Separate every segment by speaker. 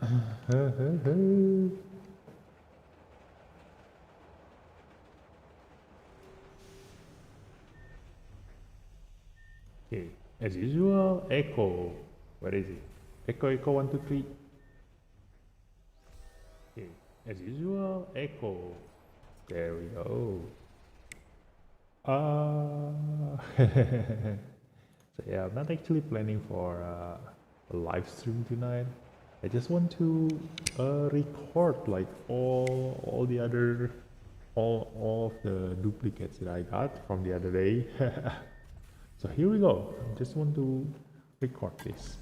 Speaker 1: Okay, as usual, Echo. Where is it? Echo, Echo, 1, 2, 3. Okay, as usual, Echo. There we go. So yeah, I'm not actually planning for a live stream tonight. I just want to record like all the other all of the duplicates that I got from the other day. So here we go. I just want to record this.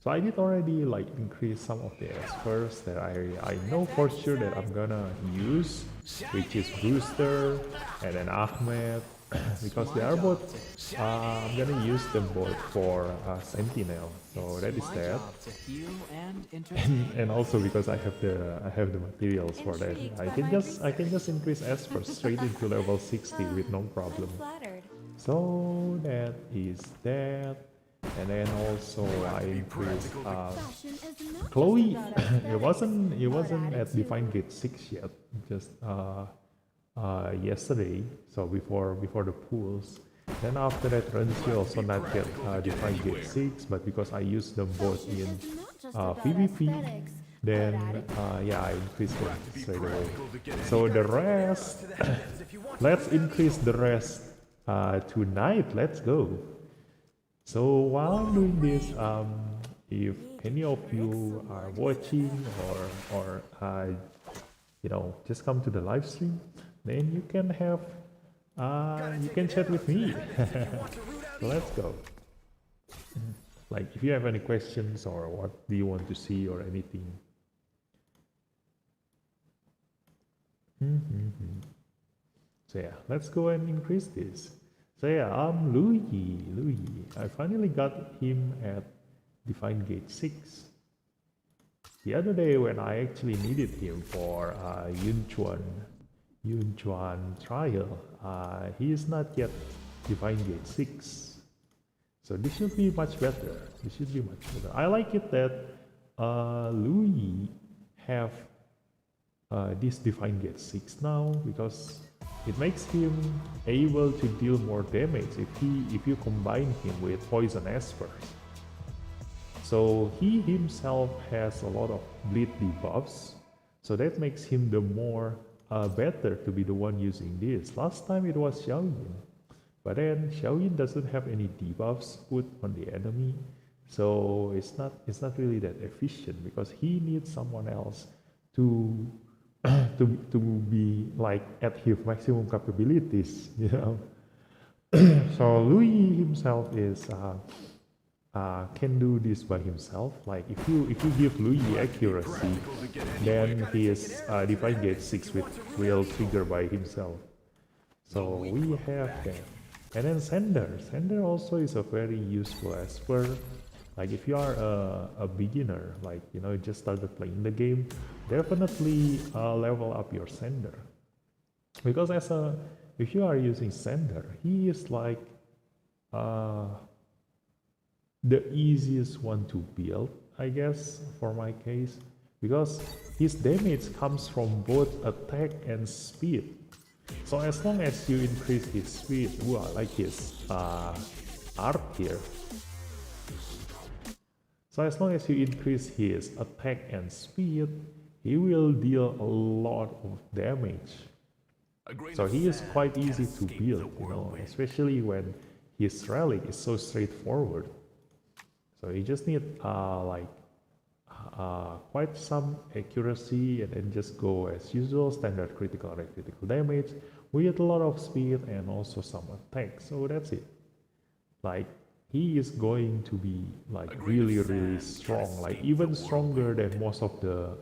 Speaker 1: So I did already like increase some of the espers that I know for sure that I'm gonna use, which is Booster and then Ahmed, because they are both, I'm gonna use them both for Sentinel. So that is that. And also because I have the materials for that. I can just increase espers straight into level 60 with no problem. So that is that. And then also I increased Chloe. It wasn't at Divine Gate 6 yet, just yesterday. So before the pools. Then after that, Renzi also not yet Divine Gate 6, but because I used them both in PvP, then yeah, I increased them straight away. So the rest, let's increase the rest tonight. Let's go. So while I'm doing this, if any of you are watching or you know, just come to the live stream, then you can have you can chat with me. So let's go. Like if you have any questions or what do you want to see or anything. So yeah, let's go and increase this. So yeah, Louis. I finally got him at Divine Gate 6. The other day when I actually needed him for Yunchuan trial, he is not yet Divine Gate 6. So this should be much better. This should be much better. I like it that Louis have this Divine Gate 6 now because it makes him able to deal more damage if you combine him with Poison Espers. So he himself has a lot of bleed debuffs, so that makes him the more better to be the one using this. Last time it was Xiaoyin, but then Xiaoyin doesn't have any debuffs put on the enemy, so it's not really that efficient because he needs someone else to to be like at his maximum capabilities, you know. So Louis himself is can do this by himself. Like if you give Louis the accuracy, then he is Divine Gate 6 with real trigger by himself. So we have that. And then Sender also is a very useful esper. Like if you are a beginner, like you know, just started playing the game, definitely level up your Sender. Because if you are using Sender, he is like the easiest one to build, I guess, for my case, because his damage comes from both attack and speed. So as long as you increase his speed, ooh, I like his art here. So as long as you increase his attack and speed, he will deal a lot of damage. So he is quite easy to build, you know, especially when his relic is so straightforward. So you just need quite some accuracy and then just go as usual, standard critical and critical damage with a lot of speed and also some attack. So that's it. Like he is going to be like really strong, like even stronger than most of the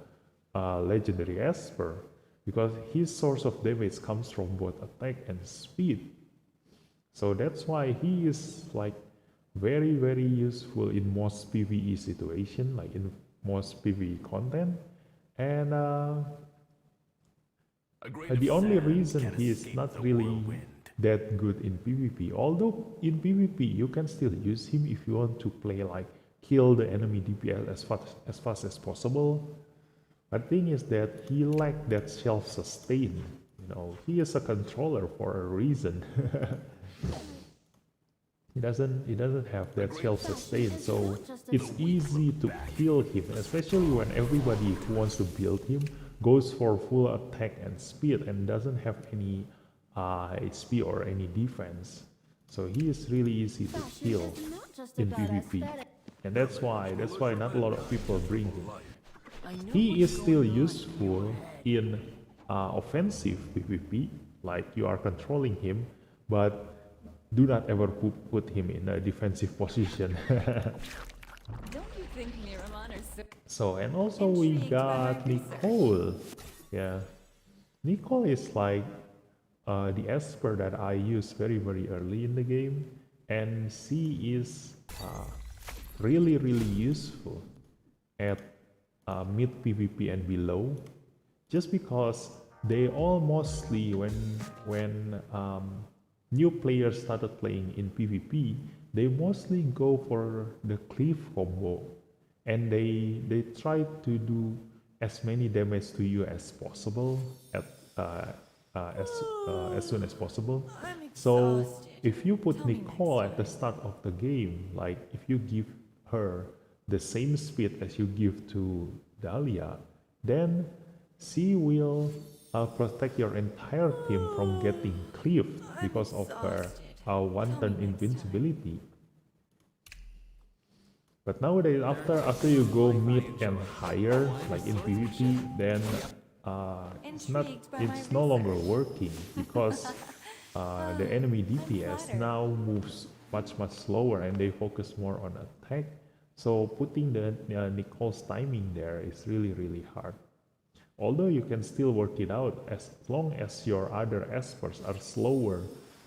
Speaker 1: legendary Esper, because his source of damage comes from both attack and speed. So that's why he is like very useful in most PvE situation, like in most PvE content. And the only reason he is not really that good in PvP, although in PvP you can still use him if you want to play like kill the enemy DPS as fast as possible. But thing is that he lacked that self-sustain. You know, he is a controller for a reason. He doesn't have that self-sustain, so it's easy to kill him, especially when everybody who wants to build him goes for full attack and speed and doesn't have any HP or any defense. So he is really easy to kill in PvP, and that's why not a lot of people bring him. He is still useful in offensive PvP, like you are controlling him, but do not ever put him in a defensive position.
Speaker 2: Don't you think Miramon is
Speaker 1: So, and also we got Nicole. Yeah, Nicole is like the Esper that I used very early in the game, and she is really useful at mid PvP and below, just because they all mostly when new players started playing in PvP, they mostly go for the cleave combo, and they try to do as many damage to you as possible as soon as possible. So if you put Nicole at the start of the game, like if you give her the same speed as you give to Dahlia, then she will protect your entire team from getting cleaved because of her one-turn invincibility. But nowadays, after you go mid and higher, like in PvP, then it's no longer working because the enemy DPS now moves much slower and they focus more on attack. So putting the Nicole's timing there is really hard. Although you can still work it out as long as your other espers are slower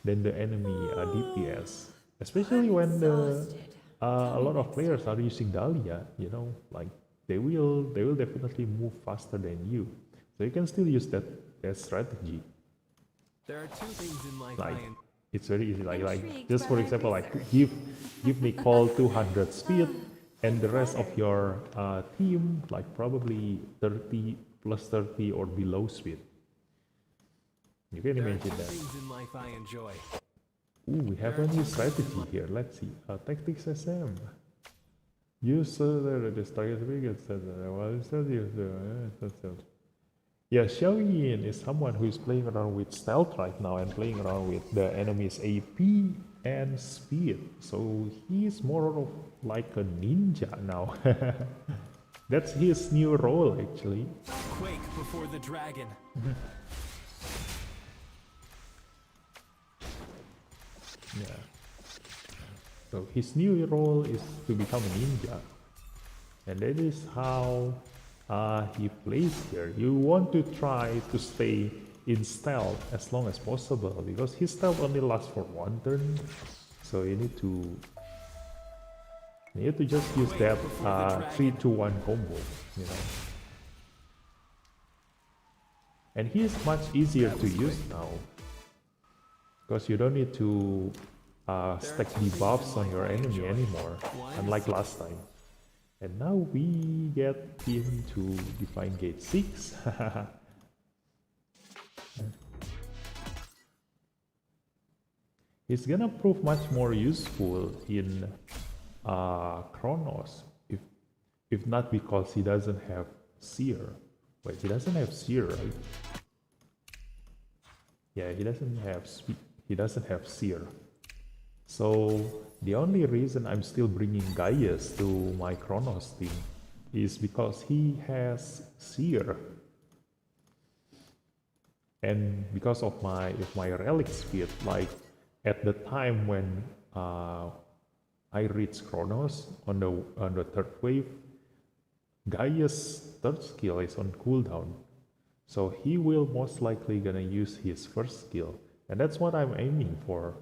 Speaker 1: than the enemy DPS, especially when a lot of players are using Dahlia. You know, like they will definitely move faster than you. So you can still use that strategy.
Speaker 3: There are two things in life
Speaker 1: like it's very easy. Like just for example, like give Nicole 200 speed, and the rest of your team like probably 30 plus 30 or below speed. You can imagine that.
Speaker 3: Things in life I enjoy.
Speaker 1: Ooh, we have a new strategy here. Let's see. Tactics SM. Use the target yeah, Xiaoyin is someone who is playing around with stealth right now and playing around with the enemy's AP and speed. So he is more of like a ninja now. That's his new role actually.
Speaker 3: Quake before the dragon.
Speaker 1: Yeah. So his new role is to become a ninja. And that is how he plays here. You want to try to stay in stealth as long as possible because his stealth only lasts for one turn. So you need to just use that 3-2-1 combo, you know. And he is much easier to use now because you don't need to stack debuffs on your enemy anymore, unlike last time. And now we get him to Divine Gate 6. He's gonna prove much more useful in Chronos, if not because he doesn't have Seer. Wait, he doesn't have Seer, right? Yeah, he doesn't have Seer. So the only reason I'm still bringing Gaius to my Chronos team is because he has Seer, and because of my relic speed. Like at the time when I reach Chronos on the third wave, Gaius' third skill is on cooldown, so he will most likely gonna use his first skill, and that's what I'm aiming for.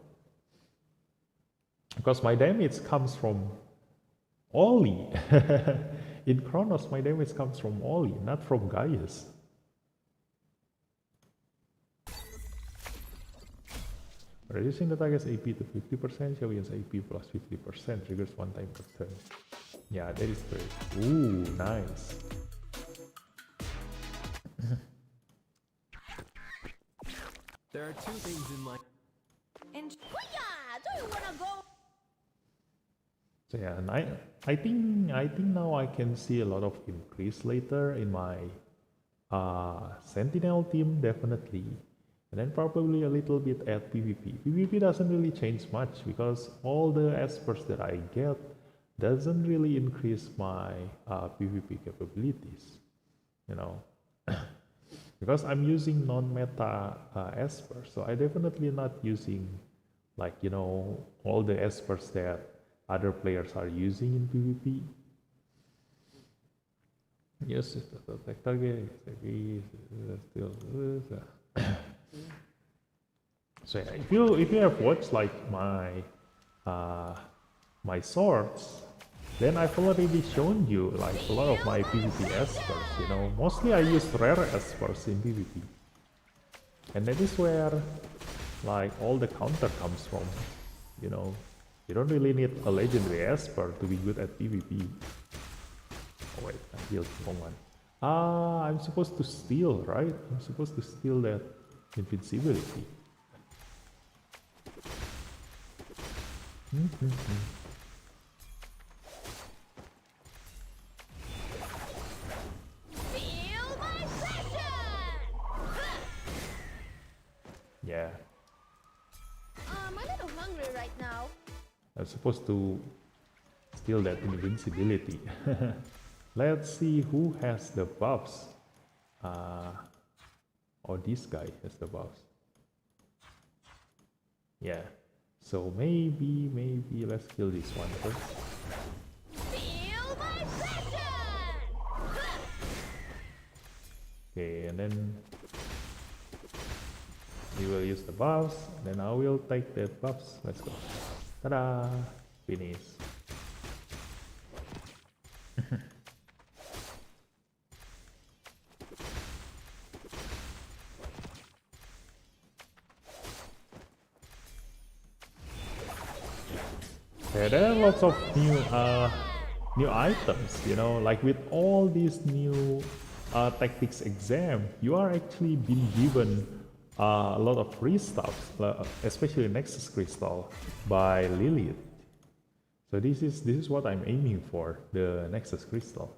Speaker 1: Because my damage comes from Oli. In Chronos, my damage comes from Oli, not from Gaius. Reducing the target's AP to 50%, Xiaoyan's AP plus 50% triggers one time per turn. Yeah, that is great. Ooh, nice.
Speaker 3: There are two things in life.
Speaker 2: And
Speaker 4: Do you wanna go?
Speaker 1: So yeah, and I think now I can see a lot of increase later in my Sentinel team, definitely, and then probably a little bit at PvP. PvP doesn't really change much because all the espers that I get doesn't really increase my PvP capabilities, you know, because I'm using non-meta espers, so I definitely not using like all the espers that other players are using in PvP. Yes, it's the attack target. Still. So yeah, if you have watched like my swords, then I've already shown you like a lot of my PvP espers. Mostly I use rare espers in PvP, and that is where like all the counter comes from. You don't really need a legendary esper to be good at PvP. Oh wait, I healed someone. I'm supposed to steal, right? I'm supposed to steal that invincibility.
Speaker 4: Feel my passion!
Speaker 1: Yeah,
Speaker 4: I'm a little hungry right now.
Speaker 1: I'm supposed to steal that invincibility. Let's see who has the buffs. Oh, this guy has the buffs. Yeah. So maybe let's kill this one first.
Speaker 4: Feel my passion!
Speaker 1: Okay, and then we will use the buffs. Then I will take the buffs. Let's go. Ta-da! Finish. Yeah, there are lots of new items, like with all these new tactics exam, you are actually being given a lot of free stuff, especially Nexus Crystal by Lilith. So this is what I'm aiming for, the Nexus Crystal.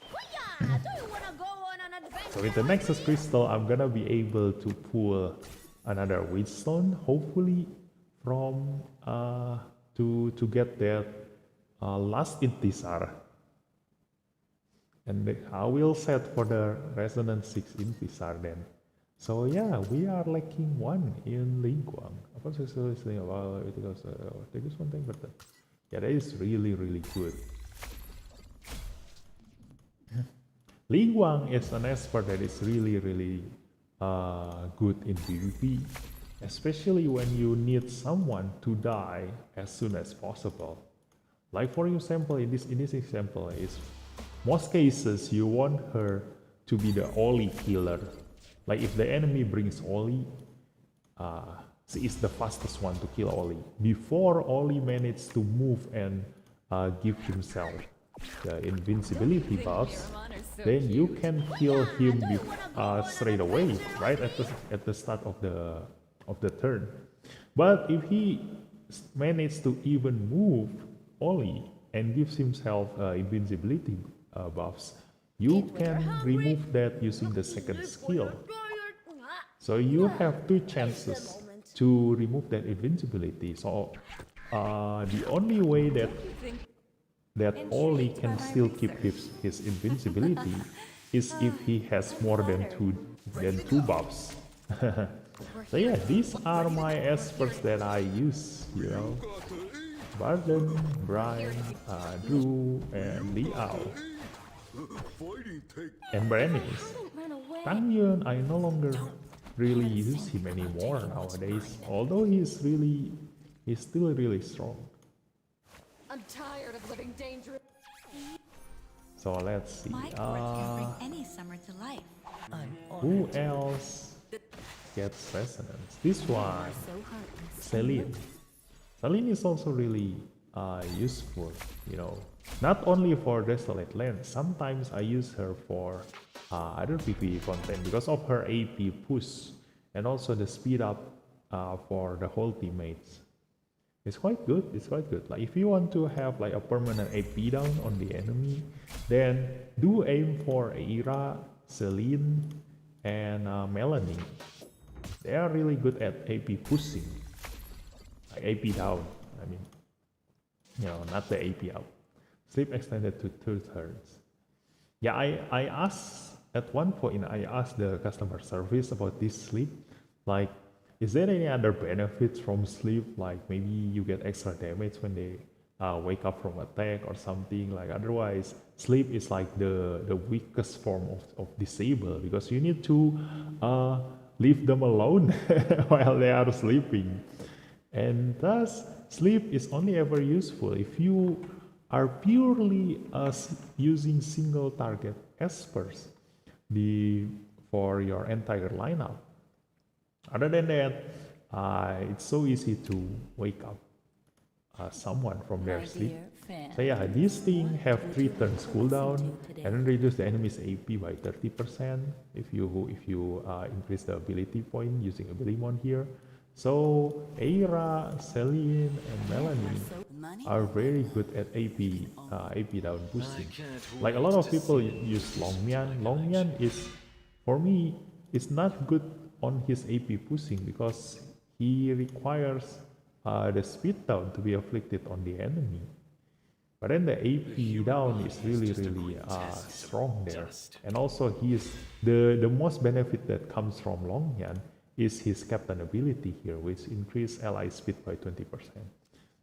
Speaker 4: Do you wanna go on an adventure?
Speaker 1: So with the Nexus Crystal, I'm gonna be able to pull another Wheatstone, hopefully from to get that last Intisar. And I will set for the Resonance 6 Intisar then. So yeah, we are lacking one in Lingguang. Apa sih listening about it because there is one thing, but yeah, that is really good. Lingguang is an esper that is really good in PvP, especially when you need someone to die as soon as possible. Like for example, in this example, is most cases you want her to be the Oli killer. Like if the enemy brings Oli, she is the fastest one to kill Oli. Before Oli manages to move and give himself the invincibility buffs, then you can kill him straight away, right at the start of the turn. But if he manages to even move Oli and gives himself invincibility buffs, you can remove that using the second skill. So you have two chances to remove that invincibility. So the only way that Oli can still keep his invincibility is if he has more than two buffs. So yeah, these are my espers that I use, Barden, Brian, Drew, and Liao. And Berenice. Tang Yun, I no longer really use him anymore nowadays, although he's still really strong.
Speaker 4: I'm tired of living dangerous.
Speaker 1: So let's see.
Speaker 5: My court can bring any summer to life.
Speaker 1: Who else gets resonance? This one, Celine. Celine is also really useful, not only for Dislyte Land. Sometimes I use her for other PvE content because of her AP push and also the speed up for the whole teammates. It's quite good. It's quite good. Like if you want to have like a permanent AP down on the enemy, then do aim for Aira, Celine, and Melanie. They are really good at AP pushing, like AP down. I mean, not the AP up. Sleep extended to 2 turns. Yeah, I asked at one point. I asked the customer service about this sleep, like. Is there any other benefits from sleep? Like maybe you get extra damage when they wake up from attack or something. Like otherwise, sleep is like the weakest form of disable because you need to leave them alone while they are sleeping. And thus, sleep is only ever useful if you are purely using single target espers for your entire lineup. Other than that, it's so easy to wake up someone from their sleep. So yeah, these things have 3 turns cooldown and then reduce the enemy's AP by 30% if you increase the ability point using Abilimon here. So Aira, Celine, and Melanie are very good at AP down boosting. Like a lot of people use Longmian. Longmian is, for me, it's not good on his AP pushing because he requires the speed down to be afflicted on the enemy. But then the AP down is really strong there. And also the most benefit that comes from Longyan is his captain ability here, which increase ally speed by 20%.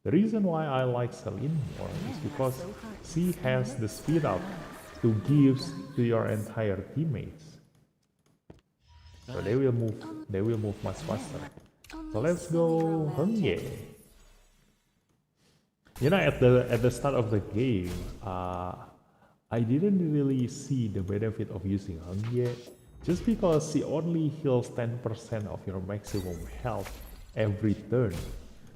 Speaker 1: The reason why I like Celine more is because she has the speed up to give to your entire teammates. So they will move much faster. So let's go Hengye. At the start of the game, I didn't really see the benefit of using Hengye just because she only heals 10% of your maximum health every turn.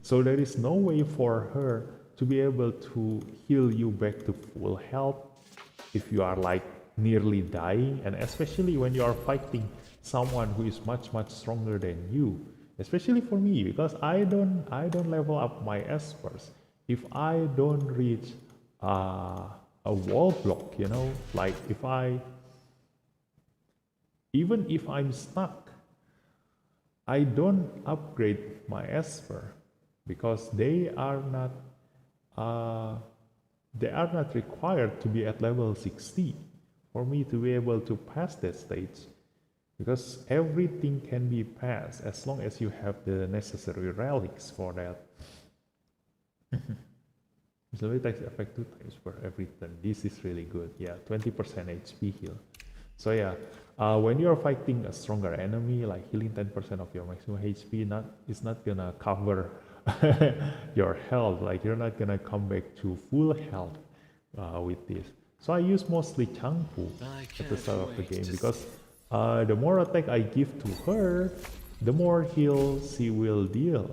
Speaker 1: So there is no way for her to be able to heal you back to full health if you are like nearly dying, and especially when you are fighting someone who is much stronger than you. Especially for me, because I don't level up my espers if I don't reach a wall block. Like even if I'm stuck, I don't upgrade my esper because they are not required to be at level 60 for me to be able to pass that stage. Because everything can be passed as long as you have the necessary relics for that. Dislyte attacks effect 2 times per every turn. This is really good. Yeah, 20% HP heal. So yeah, when you're fighting a stronger enemy, like healing 10% of your maximum HP, it's not gonna cover your health. Like you're not gonna come back to full health with this. So I use mostly Changpu at the start of the game because the more attack I give to her, the more heal she will deal.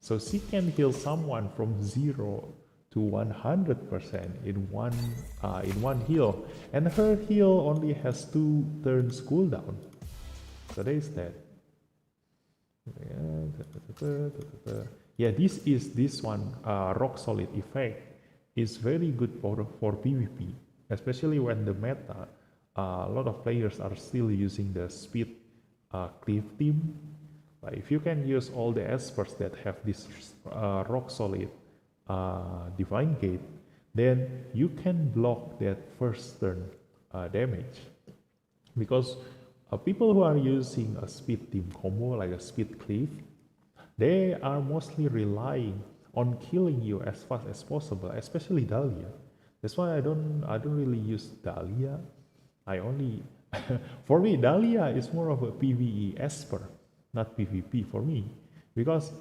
Speaker 1: So she can heal someone from 0 to 100% in one heal, and her heal only has 2 turns cooldown. So there is that. Yeah, this one rock solid effect is very good for PvP, especially when the meta. A lot of players are still using the speed cleave team. Like if you can use all the espers that have this rock solid divine gate, then you can block that first turn damage. Because people who are using a speed team combo like a speed cleave, they are mostly relying on killing you as fast as possible, especially Dahlia. That's why I don't really use Dahlia. I only for me Dahlia is more of a PvE esper, not PvP for me, because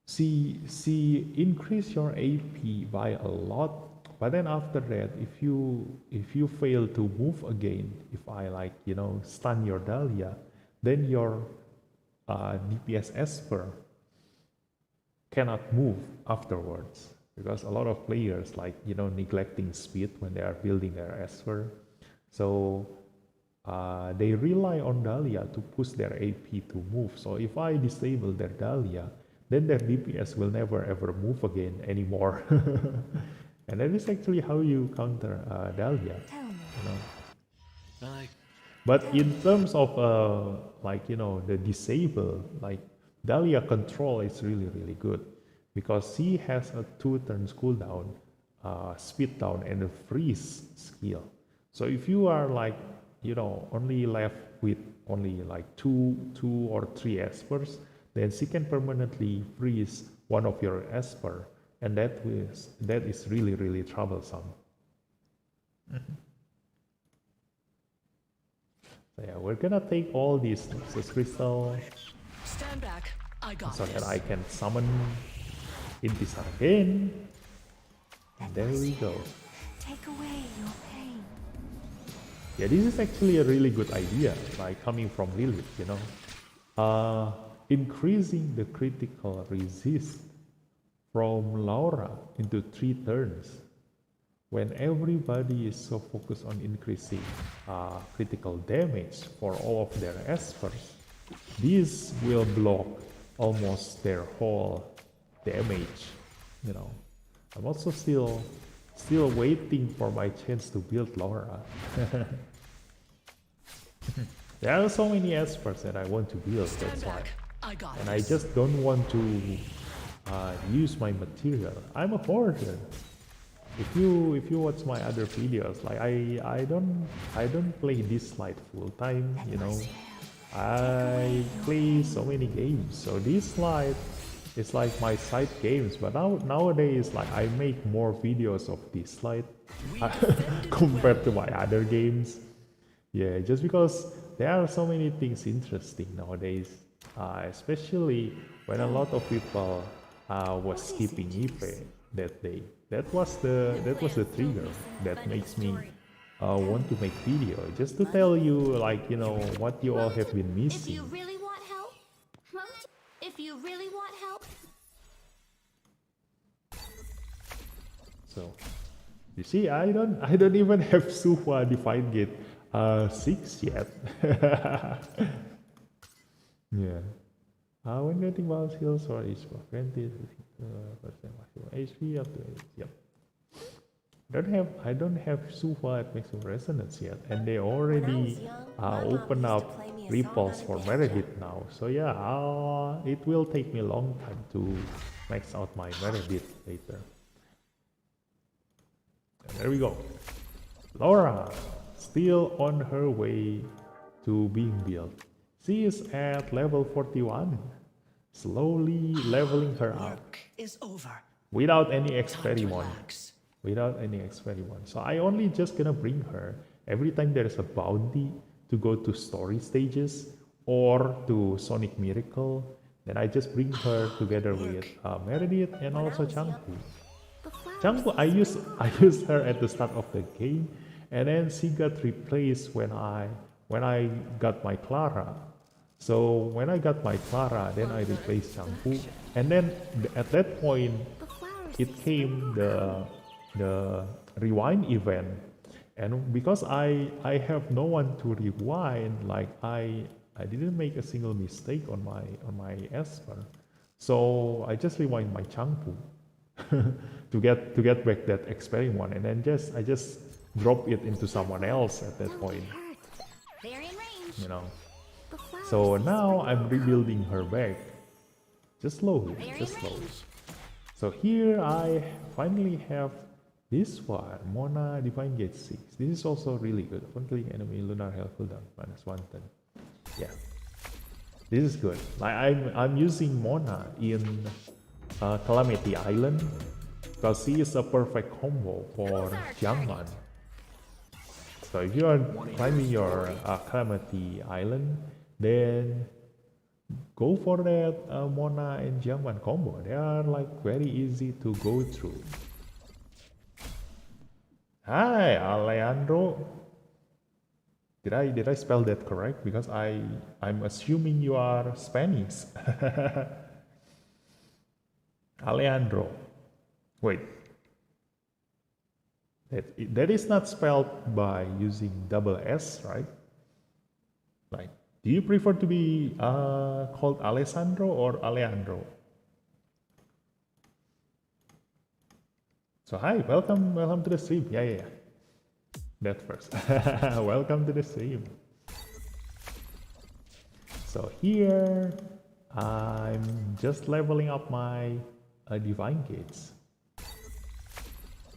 Speaker 1: she increase your AP by a lot, but then after that, if you fail to move again, if I stun your Dahlia, then your DPS esper cannot move afterwards, because a lot of players like neglecting speed when they are building their Esper. So they rely on Dahlia to push their AP to move. So if I disable their Dahlia, then their DPS will never ever move again anymore. And that is actually how you counter Dahlia.
Speaker 5: Tell me.
Speaker 1: But in terms of the disable, like Dahlia control is really really good, because she has a 2 turns cooldown, speed down, and a freeze skill. So if you are only left with only like two or three espers, then she can permanently freeze one of your esper, and that is really really troublesome. So yeah, we're gonna take all these Nexus crystal
Speaker 6: Stand back. I got
Speaker 1: so
Speaker 6: this.
Speaker 1: that I can summon Intisar again. And there we go.
Speaker 5: Take away your pain.
Speaker 1: Yeah, this is actually a really good idea, like coming from Lilith, increasing the critical resist from Laura into 3 turns. When everybody is so focused on increasing critical damage for all of their espers, this will block almost their whole damage. I'm also still waiting for my chance to build Laura. There are so many espers that I want to build, that's why.
Speaker 6: I got
Speaker 1: And I just don't want to use my material. I'm a hoarder. If you watch my other videos, like I don't play Dislyte full time, I play so many games. So Dislyte is like my side games, but nowadays like I make more videos of Dislyte compared to my other games. Yeah, just because there are so many things interesting nowadays, especially when a lot of people was skipping Ife that day. That was the trigger that makes me want to make video, just to tell you what you all have been
Speaker 4: If
Speaker 1: missing.
Speaker 4: you really want help, if you really want help,
Speaker 1: So you see, I don't even have Suhua Divine Gate 6 yet. Yeah. When getting balance heals or each for 20% maximum HP up to 8. Yep. I don't have Suhua at maximum resonance yet, and they already open up repulse for Meredith now. So yeah, it will take me a long time to max out my Meredith later. And there we go. Laura, still on her way to being built. She is at level 41, slowly leveling her up
Speaker 6: Work is over.
Speaker 1: without any
Speaker 6: Time to
Speaker 1: experiment.
Speaker 6: relax.
Speaker 1: Without any experiment. So I only just gonna bring her every time there is a bounty to go to story stages or to Sonic Miracle. Then I just bring her together with Meredith and also Changpu. Changpu, I used her at the start of the game, and then she got replaced when I got my Clara. So when I got my Clara, then I replaced Changpu, and then at that point, it came the rewind event, and because I have no one to rewind, like I didn't make a single mistake on my Esper, so I just rewind my Changpu to get back that experiment, and then I just drop it into someone else at that point,
Speaker 4: they're in range.
Speaker 1: So now I'm rebuilding her back, just slowly, just slowly. So here I finally have this one, Mona Divine Gate 6. This is also really good. Upon killing enemy, Lunar Health cooldown -1 turn. Yeah, this is good. Like I'm using Mona in Calamity Island because she is a perfect combo for Jiangman. So if you are climbing your Calamity Island, then go for that Mona and Jiangman combo. They are like very easy to go through. Hi, Alejandro. Did I spell that correct? Because I'm assuming you are Spanish. Alejandro. Wait. That is not spelled by using double S, right? Like, do you prefer to be called Alessandro or Alejandro? So hi, welcome to the stream. Yeah. That first. Welcome to the stream. So here, I'm just leveling up my Divine Gates.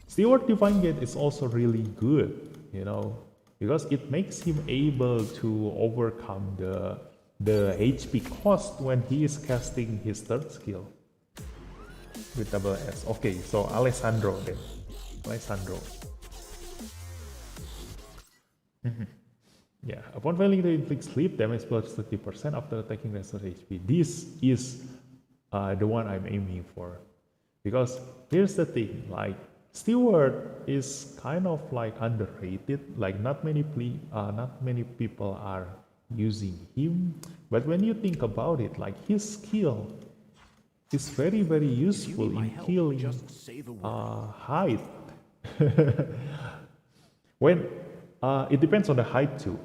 Speaker 1: Steward Divine Gate is also really good, you know, because it makes him able to overcome the HP cost when he is casting his third skill with double S. Okay, so Alessandro then. Alessandro. Yeah, upon failing to inflict sleep damage plus 30% after attacking restore HP. This is the one I'm aiming for. Because here's the thing, like, Steward is kind of like underrated. Like not many people are using him. But when you think about it, like his skill is very useful in killing height. When it depends on the height too.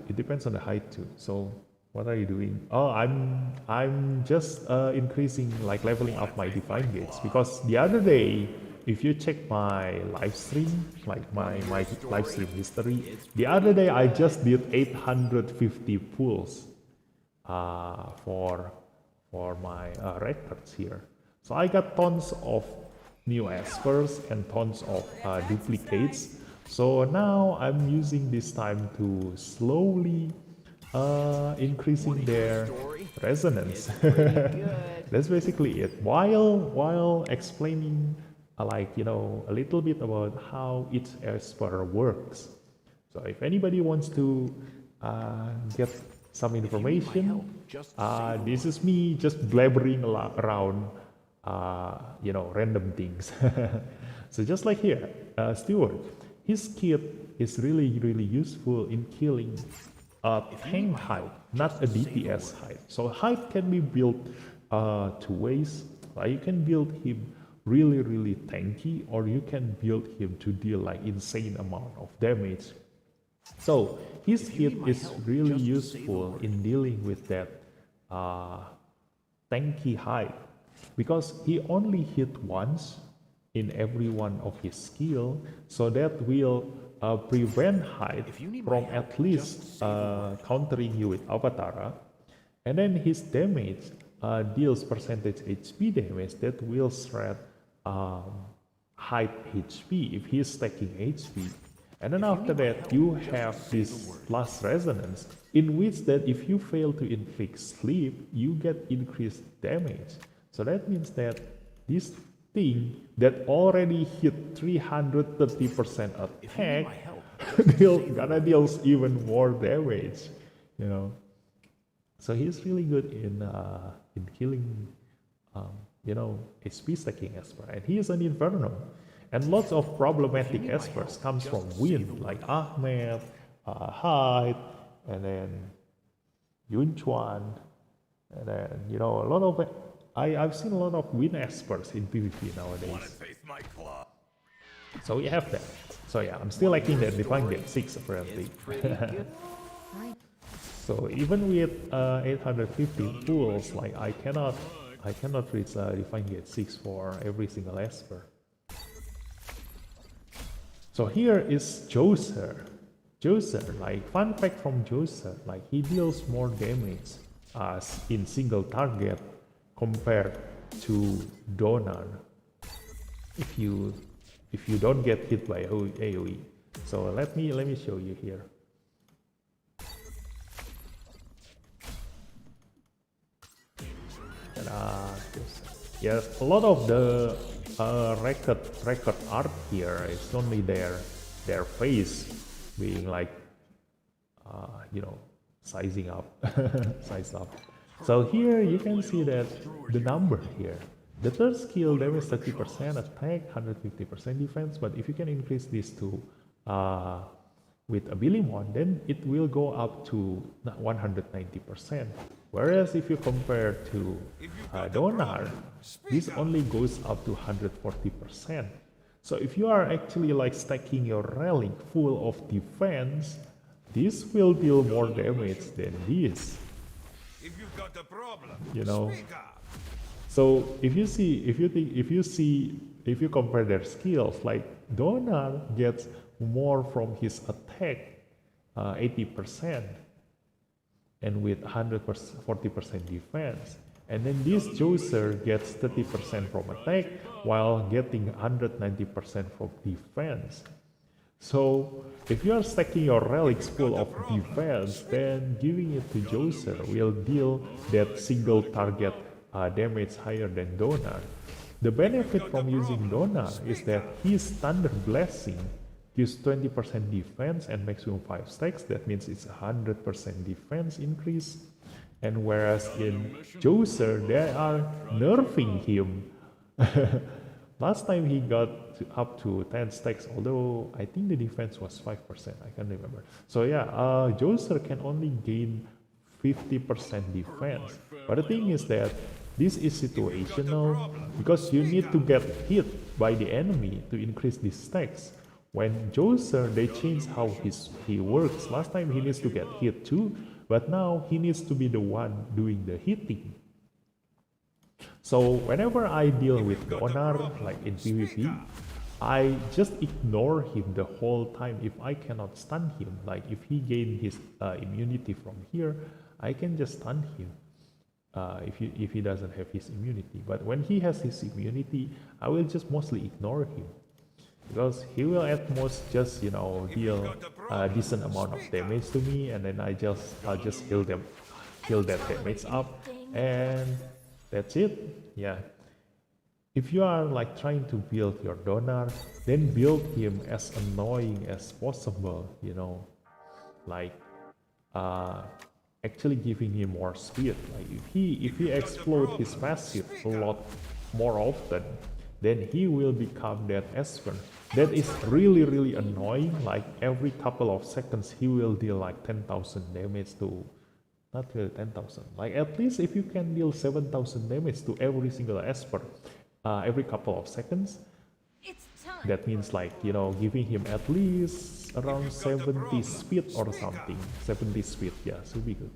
Speaker 1: So what are you doing? Oh, I'm just increasing, like leveling up my Divine Gates, because the other day, if you check my live stream, like my live stream history, the other day I just did 850 pulls for my records here. So I got tons of new espers and tons of duplicates. So now I'm using this time to slowly increasing their resonance. That's basically it. While explaining like, you know, a little bit about how each esper works. So if anybody wants to get some information, this is me just blabbering around, you know, random things. So just like here, Steward, his kit is really useful in killing tank height, not a DPS height. So height can be built two ways. You can build him really tanky, or you can build him to deal like insane amount of damage. So his hit is really useful in dealing with that tanky height, because he only hit once in every one of his skill, so that will prevent height from at least countering you with Avatara. And then his damage deals percentage HP damage that will shred height HP if he's stacking HP. And then after that you have this last resonance, in which that if you fail to inflict sleep, you get increased damage. So that means that this thing that already hit 330% attack gonna deals even more damage, you know. So he's really good in killing you know, HP stacking Esper, and he is an Inferno. And lots of problematic Espers comes from Wind, like Ahmed, Hyde, and then Yunchuan, and then, you know, a lot of I've seen a lot of Wind Espers in PvP nowadays. So we have that. So yeah, I'm still liking that Divine Gate 6 apparently. So even with 850 pulls, like I cannot reach Divine Gate 6 for every single Esper. So here is Joser. Joser, like fun fact from Joser, like he deals more damage as in single target compared to Donar if you don't get hit by AoE. So let me show you here. And, yes, a lot of the record art here is only their face being like you know, sizing up. So here you can see that the number here, the third skill damage 30% attack, 150% defense, but if you can increase this to with a Bilimon, then it will go up to 190%. Whereas if you compare to Donar, this only goes up to 140%. So if you are actually like stacking your relic full of defense, this will deal more damage than this.
Speaker 7: If you've got a problem,
Speaker 1: You know.
Speaker 7: speak up.
Speaker 1: So if you compare their skills, like Donar gets more from his attack, 80%, and with 140% defense. And then this Joser gets 30% from attack while getting 190% from defense. So if you are stacking your relics full of defense, then giving it to Joser will deal that single target damage higher than Donar. The benefit from using Donar is that his Thunder Blessing gives 20% defense and maximum 5 stacks. That means it's 100% defense increase. And whereas in Joser, they are nerfing him. Last time he got up to 10 stacks, although I think the defense was 5%, I can't remember. So yeah, Joser can only gain 50% defense. But the thing is that this is situational because you need to get hit by the enemy to increase these stacks. When Joser, they changed how he works. Last time he needs to get hit too, but now he needs to be the one doing the hitting. So whenever I deal with Donar, like in PvP, I just ignore him the whole time if I cannot stun him. Like if he gained his immunity from here, I can just stun him if he doesn't have his immunity. But when he has his immunity, I will just mostly ignore him. Because he will at most just, you know, deal a decent amount of damage to me, and then I'll just heal that damage up, and that's it. Yeah. If you are like trying to build your Donar, then build him as annoying as possible, you know, like actually giving him more speed. Like if he explodes his passive a lot more often, then he will become that Esper. That is really annoying. Like every couple of seconds he will deal like 10,000 damage to, not really 10,000, like at least if you can deal 7,000 damage to every single Esper every couple of seconds,
Speaker 2: It's time.
Speaker 1: that means like, you know, giving him at least around 70 speed or something. 70 speed, yeah, should be good.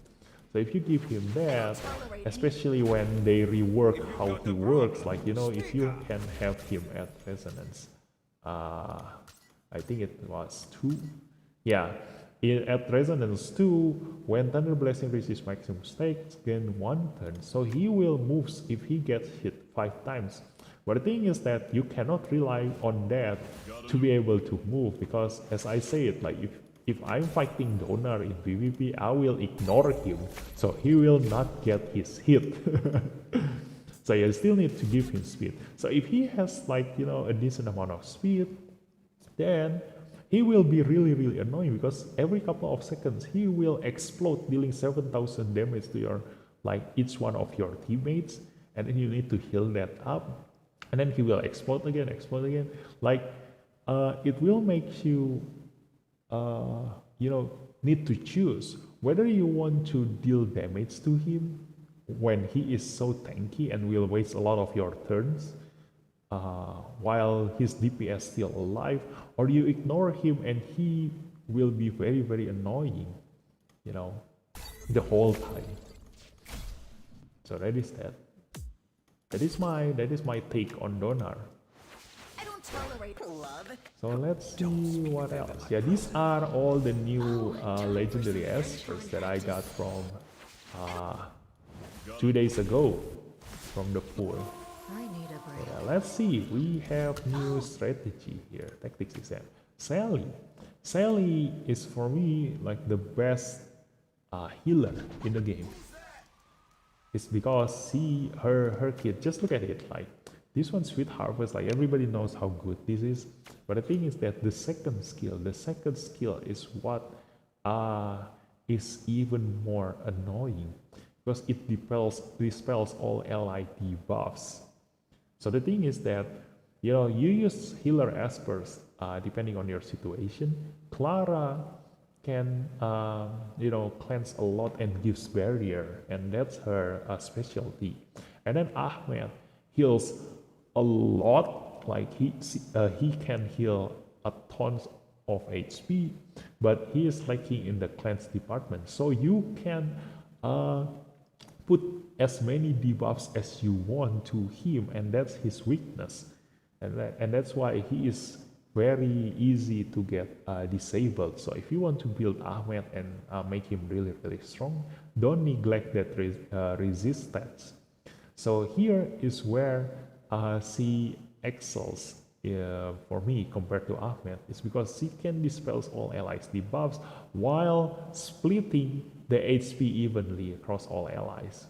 Speaker 1: So if you give him that, especially when they rework how he works, like, you know, if you can have him at Resonance, I think it was 2, yeah, at Resonance 2, when Thunder Blessing reaches maximum stakes, gain 1 turn, so he will move if he gets hit 5 times. But the thing is that you cannot rely on that to be able to move, because as I said, like if I'm fighting Donar in PvP, I will ignore him, so he will not get his hit. So you still need to give him speed. So if he has like, you know, a decent amount of speed, then he will be really annoying, because every couple of seconds he will explode, dealing 7,000 damage to your, like, each one of your teammates, and then you need to heal that up, and then he will explode again. Like it will make you you know, need to choose whether you want to deal damage to him when he is so tanky and will waste a lot of your turns while his DPS still alive, or you ignore him and he will be very annoying, you know, the whole time. So that is that. That is my take on Donar.
Speaker 2: I don't tolerate love.
Speaker 1: So let's see what else. Yeah, these are all the new legendary espers that I got from 2 days ago from the pool.
Speaker 5: I need a break.
Speaker 1: Yeah, let's see. We have new strategy here. Tactics exam. Sally. Sally is for me like the best healer in the game. It's because her kit, just look at it, like this one, Sweet Harvest, like everybody knows how good this is. But the thing is that the second skill is what is even more annoying, because it dispels all allied debuffs. So the thing is that, you know, you use healer espers depending on your situation. Clara can cleanse a lot and gives barrier, and that's her specialty. And then Ahmed heals a lot, like he can heal a tons of HP, but he is lacking in the cleanse department. So you can put as many debuffs as you want to him, and that's his weakness, and that's why he is very easy to get disabled. So if you want to build Ahmed and make him really strong, don't neglect that resistance. So here is where she excels for me compared to Ahmed. It's because she can dispel all allies debuffs while splitting the HP evenly across all allies.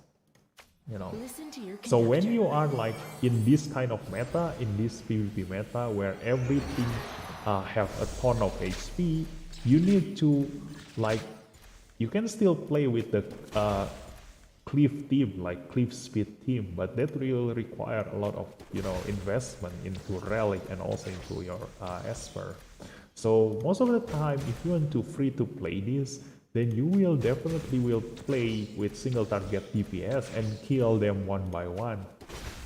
Speaker 6: Listen to your
Speaker 1: So when
Speaker 6: conductor.
Speaker 1: you are like in this kind of meta, in this PvP meta where everything have a ton of HP, you need to like, you can still play with the cliff team, like cliff speed team, but that will require a lot of investment into relic and also into your Esper. So most of the time, if you want to free to play this, then you will definitely play with single target DPS and kill them one by one.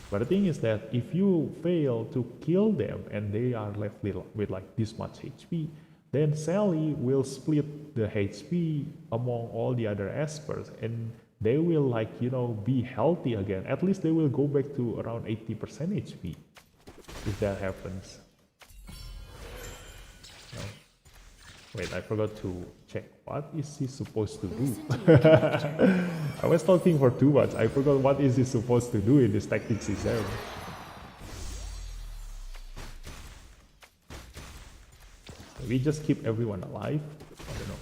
Speaker 1: But the thing is that if you fail to kill them and they are left with like this much HP, then Sally will split the HP among all the other Espers, and they will like be healthy again. At least they will go back to around 80% HP if that happens. Wait, I forgot to check. What is he supposed to do? I was talking for too much. I forgot what is he supposed to do in this tactics exam. We just keep everyone alive. I don't know.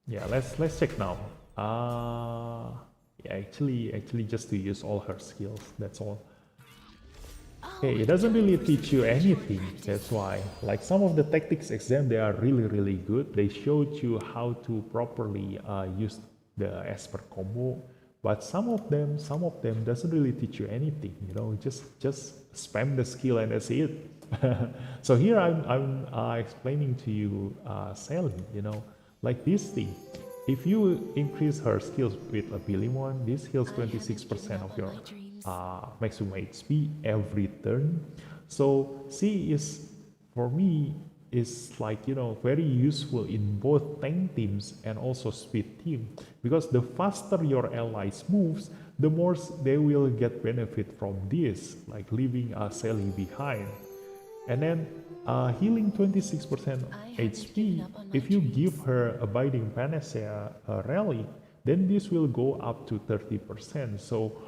Speaker 1: Yeah, let's check now. Yeah, actually just to use all her skills. That's all. Okay, it doesn't really teach you anything. That's why, like some of the tactics exam, they are really good. They showed you how to properly use the Esper combo, but some of them doesn't really teach you anything. Just spam the skill and that's it. So here I'm explaining to you, Sally. Like this thing. If you increase her skills with Abilimon, this heals 26% of your maximum HP every turn. So she is, for me, is like very useful in both tank teams and also speed team, because the faster your allies moves, the more they will get benefit from this, like leaving Sally behind. And then healing 26% HP, if you give her Abiding Panacea relic, then this will go up to 30%. So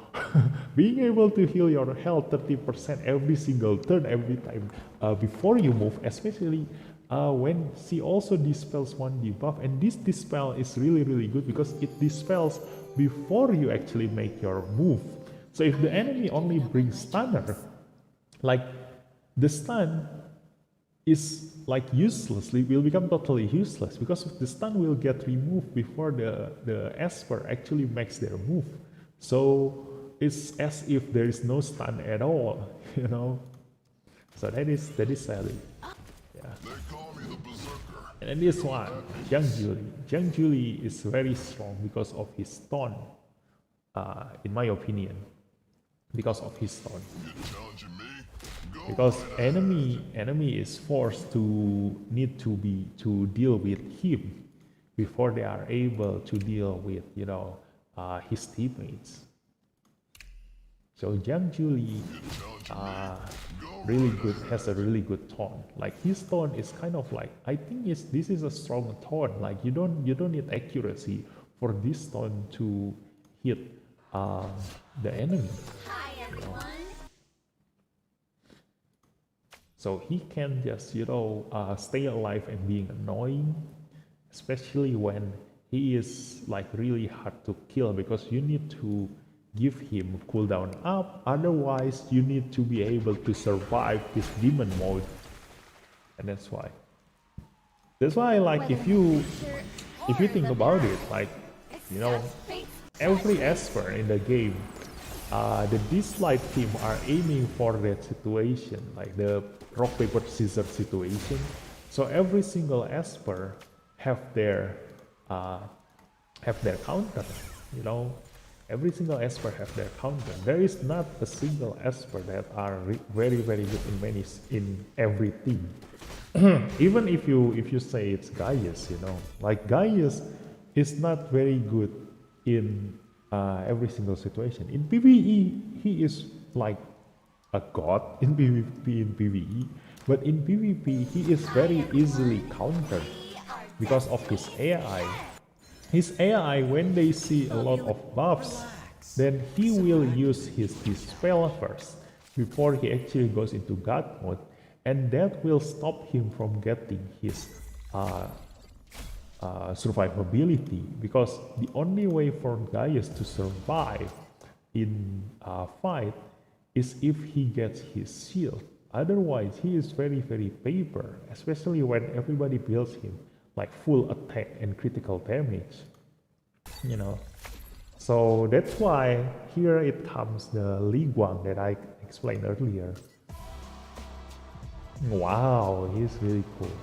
Speaker 1: being able to heal your health 30% every single turn, every time before you move, especially when she also dispels one debuff, and this dispel is really good because it dispels before you actually make your move. So if the enemy only brings stunner, like the stun is like useless, it will become totally useless because the stun will get removed before the Esper actually makes their move. So it's as if there is no stun at all, So that is Sally. Yeah. And then this one, Jiang Julie is very strong because of his taunt, in my opinion, because of his taunt. Because enemy is forced to deal with him before they are able to deal with his teammates. So Jiang Julie has a really good taunt. Like his taunt is kind of like, I think this is a strong taunt. Like you don't need accuracy for this taunt to hit the enemy.
Speaker 4: Hi, everyone.
Speaker 1: So he can just, stay alive and being annoying, especially when he is like really hard to kill, because you need to give him cooldown up. Otherwise, you need to be able to survive his demon mode, and that's why. Like if you think about it, like every Esper in the game, the Dislyte team are aiming for that situation, like the rock paper scissors situation. So every single Esper have their counter, you know. Every single Esper have their counter. There is not a single Esper that are very very good in everything. Even if you say it's Gaius, you know, like Gaius is not very good in every single situation. In PvE, he is like a god in PvP in PvE, but in PvP he is very easily countered because of his AI. His AI, when they see a lot of buffs, then he will use his spell first before he actually goes into god mode, and that will stop him from getting his survivability, because the only way for Gaius to survive in a fight is if he gets his shield. Otherwise, he is very very paper, especially when everybody builds him like full attack and critical damage, you know. So that's why here it comes the Li Guang that I explained earlier. Wow, he's really cool.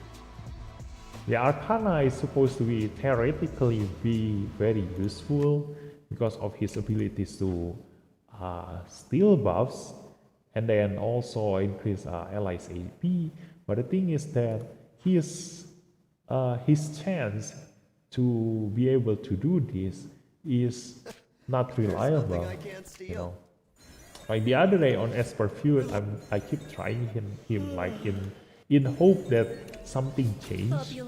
Speaker 1: The Arcana is supposed to be theoretically be very useful because of his abilities to steal buffs and then also increase allies AP. But the thing is that his chance to be able to do this is not reliable, you know. Like the other day on Esper Feud, I keep trying him like in hope that something changed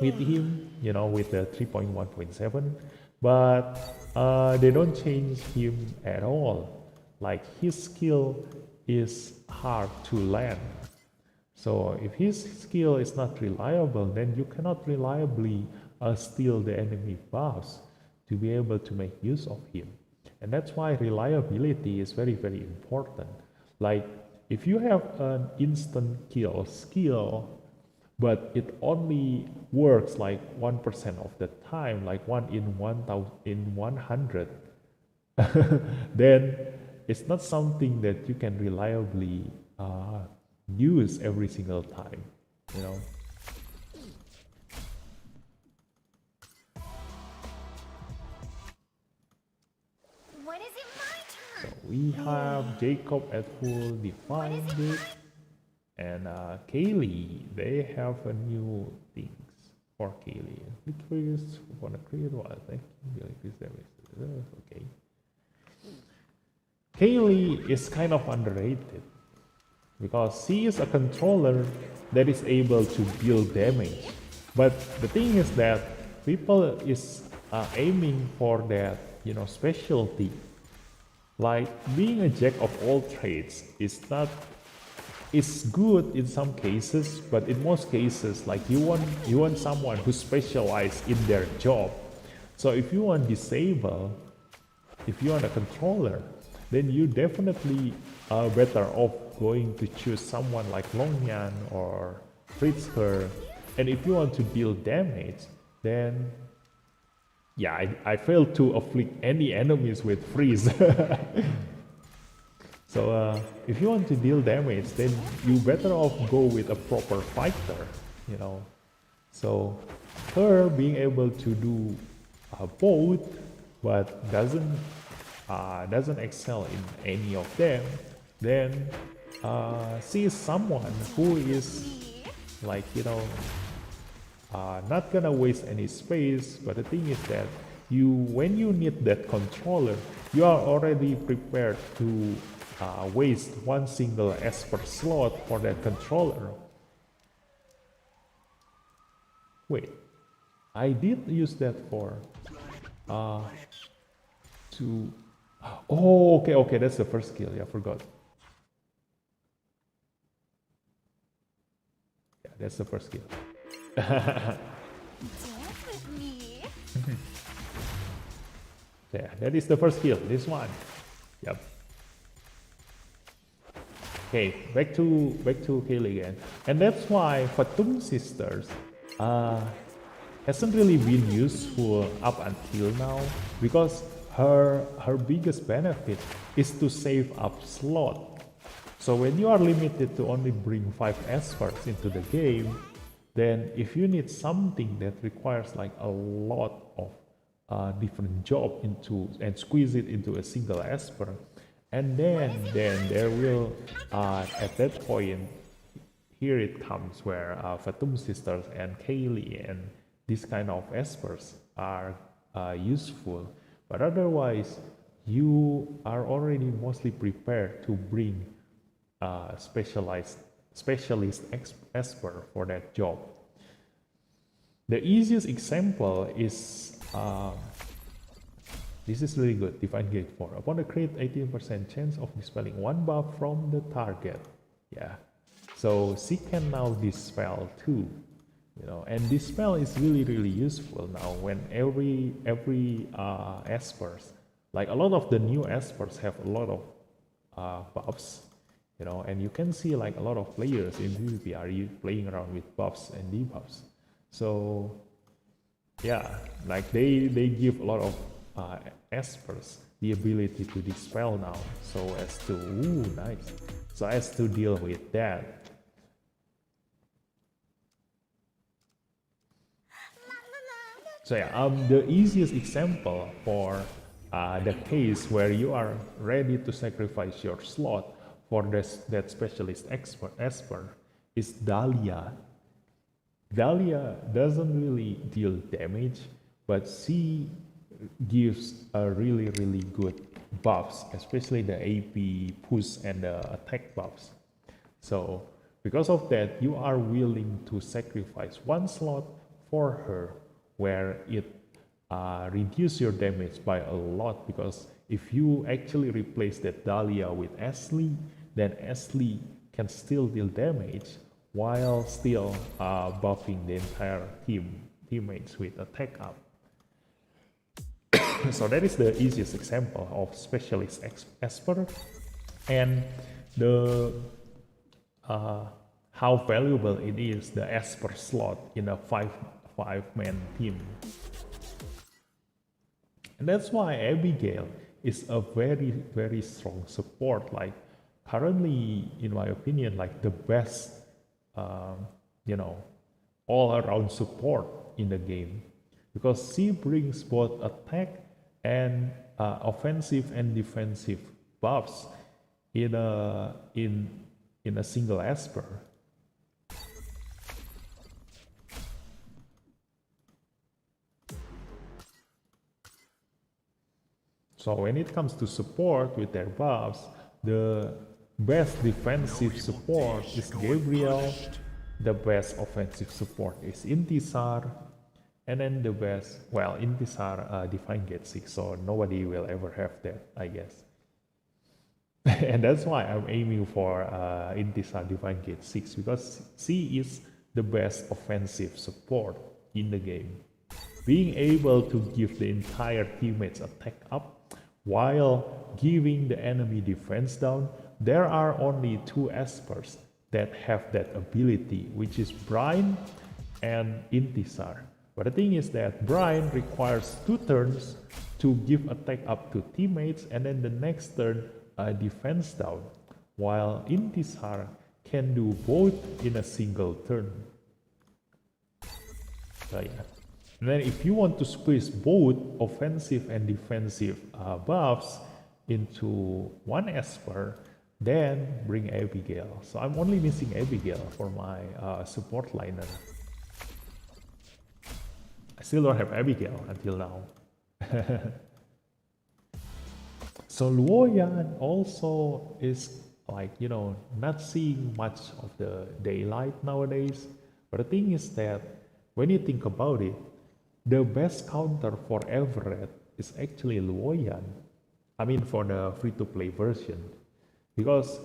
Speaker 1: with him, you know, with the 3.1.7, but they don't change him at all. Like his skill is hard to land. So if his skill is not reliable, then you cannot reliably steal the enemy buffs to be able to make use of him. And that's why reliability is very very important. Like if you have an instant kill skill, but it only works like 1% of the time, like 1 in 100, then it's not something that you can reliably use every single time, you know.
Speaker 4: When is it my turn?
Speaker 1: So we have Jacob at full Divine Book, and Kaylee, they have a new things for Kaylee. Victorious for the create what? Thank you. Okay. Kaylee is kind of underrated because she is a controller that is able to deal damage. But the thing is that people is aiming for that, you know, specialty. Like being a jack of all trades is not, it's good in some cases, but in most cases, like you want someone who specializes in their job. So if you want disable, if you want a controller, then you definitely are better off going to choose someone like Longyan or Fritzker. And if you want to deal damage, then yeah, I failed to afflict any enemies with freeze. So if you want to deal damage, then you better off go with a proper fighter, you know. So her being able to do both, but doesn't excel in any of them, then she is someone who is like, you know, not gonna waste any space. But the thing is that when you need that controller, you are already prepared to waste one single Esper slot for that controller. Wait, I did use that for to. Oh, okay, that's the first skill. Yeah, I forgot. Yeah, that's the first skill.
Speaker 4: Dance with me.
Speaker 1: Yeah, that is the first skill. This one. Yep. Okay, back to Kaylee again, and that's why Fatum Sisters hasn't really been useful up until now, because her biggest benefit is to save up slot. So when you are limited to only bring 5 Espers into the game, then if you need something that requires like a lot of different job into and squeeze it into a single Esper, and then there will at that point, here it comes where Fatum sisters and Kaylee and this kind of Espers are useful. But otherwise, you are already mostly prepared to bring specialist Esper for that job. The easiest example is this is really good. Divine Gate 4. Upon a crit, 18% chance of dispelling one buff from the target. Yeah. So she can now dispel too. You know, and this spell is really useful now when every Espers, like a lot of the new Espers have a lot of buffs, you know, and you can see like a lot of players in PvP are playing around with buffs and debuffs. So yeah, like they give a lot of Espers the ability to dispel now, so as to nice, so as to deal with that. So yeah, the easiest example for the case where you are ready to sacrifice your slot for that specialist Esper is Dahlia. Dahlia doesn't really deal damage, but she gives a really good buffs, especially the AP push and the attack buffs. So because of that, you are willing to sacrifice one slot for her, where it reduce your damage by a lot, because if you actually replace that Dahlia with Ashley, then Ashley can still deal damage while still buffing the entire teammates with attack up. So that is the easiest example of specialist Esper, and the how valuable it is, the Esper slot in a five-man team. And that's why Abigail is a very strong support. Like currently, in my opinion, like the best, you know, all-around support in the game, because she brings both attack and offensive and defensive buffs in a single Esper. So when it comes to support with their buffs, the best defensive support is Gabriel, the best offensive support is Intisar, and then the best, well, Intisar Divine Gate 6, so nobody will ever have that, I guess. And that's why I'm aiming for Intisar Divine Gate 6, because she is the best offensive support in the game. Being able to give the entire teammates attack up while giving the enemy defense down, there are only two Espers that have that ability, which is Brian and Intisar. But the thing is that Brian requires 2 turns to give attack up to teammates, and then the next turn defense down, while Intisar can do both in a single turn. So yeah. And then if you want to squeeze both offensive and defensive buffs into one Esper, then bring Abigail. So I'm only missing Abigail for my support liner. I still don't have Abigail until now. So Luoyan also is like, you know, not seeing much of the daylight nowadays. But the thing is that when you think about it, the best counter for Everett is actually Luoyan. I mean, for the free-to-play version, because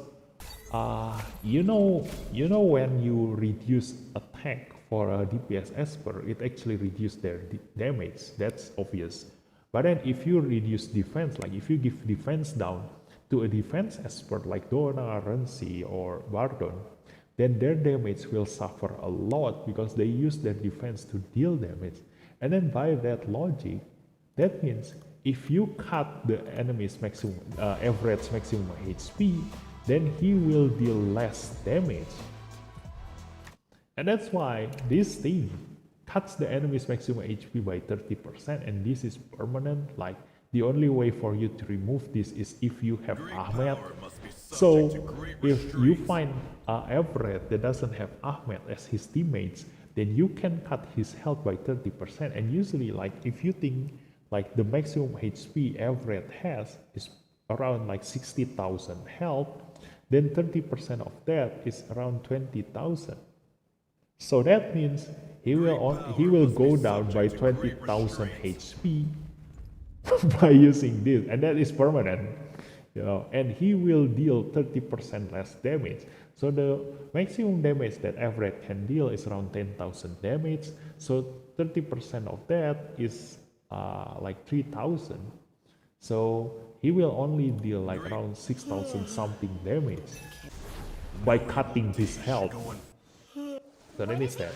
Speaker 1: you know when you reduce attack for a DPS Esper, it actually reduces their damage. That's obvious. But then if you reduce defense, like if you give defense down to a defense Esper like Donna, Renzi, or Bardon, then their damage will suffer a lot because they use their defense to deal damage. And then by that logic, that means if you cut the enemy's maximum average maximum HP, then he will deal less damage. And that's why this thing cuts the enemy's maximum HP by 30%, and this is permanent. Like, the only way for you to remove this is if you have Ahmed. So if you find Everett that doesn't have Ahmed as his teammates, then you can cut his health by 30%. And usually, like, if you think like the maximum HP Everett has is around like 60,000 health, then 30% of that is around 20,000. So that means he will go down by 20,000 HP by using this, and that is permanent, and he will deal 30% less damage. So the maximum damage that Everett can deal is around 10,000 damage. So 30% of that is like 3,000. So he will only deal like around 6,000 something damage by cutting his health. So that is that.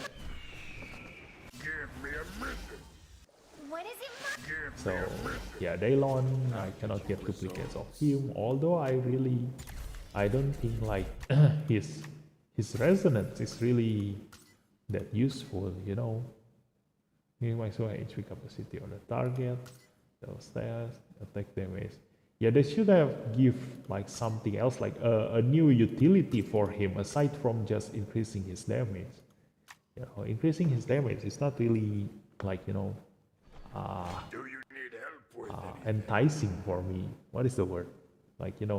Speaker 4: What is it?
Speaker 1: So yeah, Daylon, I cannot get duplicates of him, although I don't think like his resonance is really that useful, Maximum HP capacity on the target, those stats, attack damage. Yeah, they should have give like something else, like a new utility for him aside from just increasing his damage. Increasing his damage is not really like
Speaker 7: Do you need help with
Speaker 1: enticing for me. What is the word? Like, it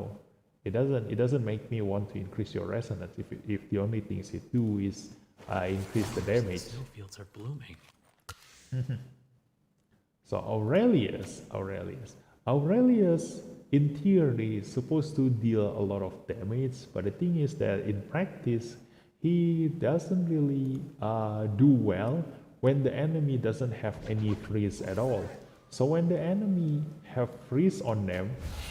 Speaker 1: doesn't make me want to increase your resonance if the only things it do is increase the damage.
Speaker 3: Snowfields are blooming.
Speaker 1: So Aurelius, in theory is supposed to deal a lot of damage, but the thing is that in practice, he doesn't really do well when the enemy doesn't have any freeze at all. So when the enemy have freeze on them,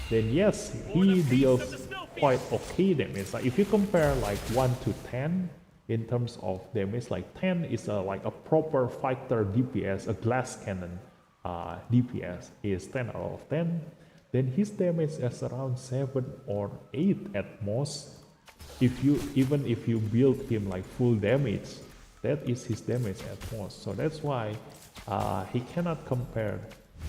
Speaker 1: then yes, he deals quite okay damage. Like if you compare like 1 to 10 in terms of damage, like 10 is like a proper fighter DPS, a glass cannon DPS is 10 out of 10, then his damage is around 7 or 8 at most. Even if you build him like full damage, that is his damage at most. So that's why he cannot compare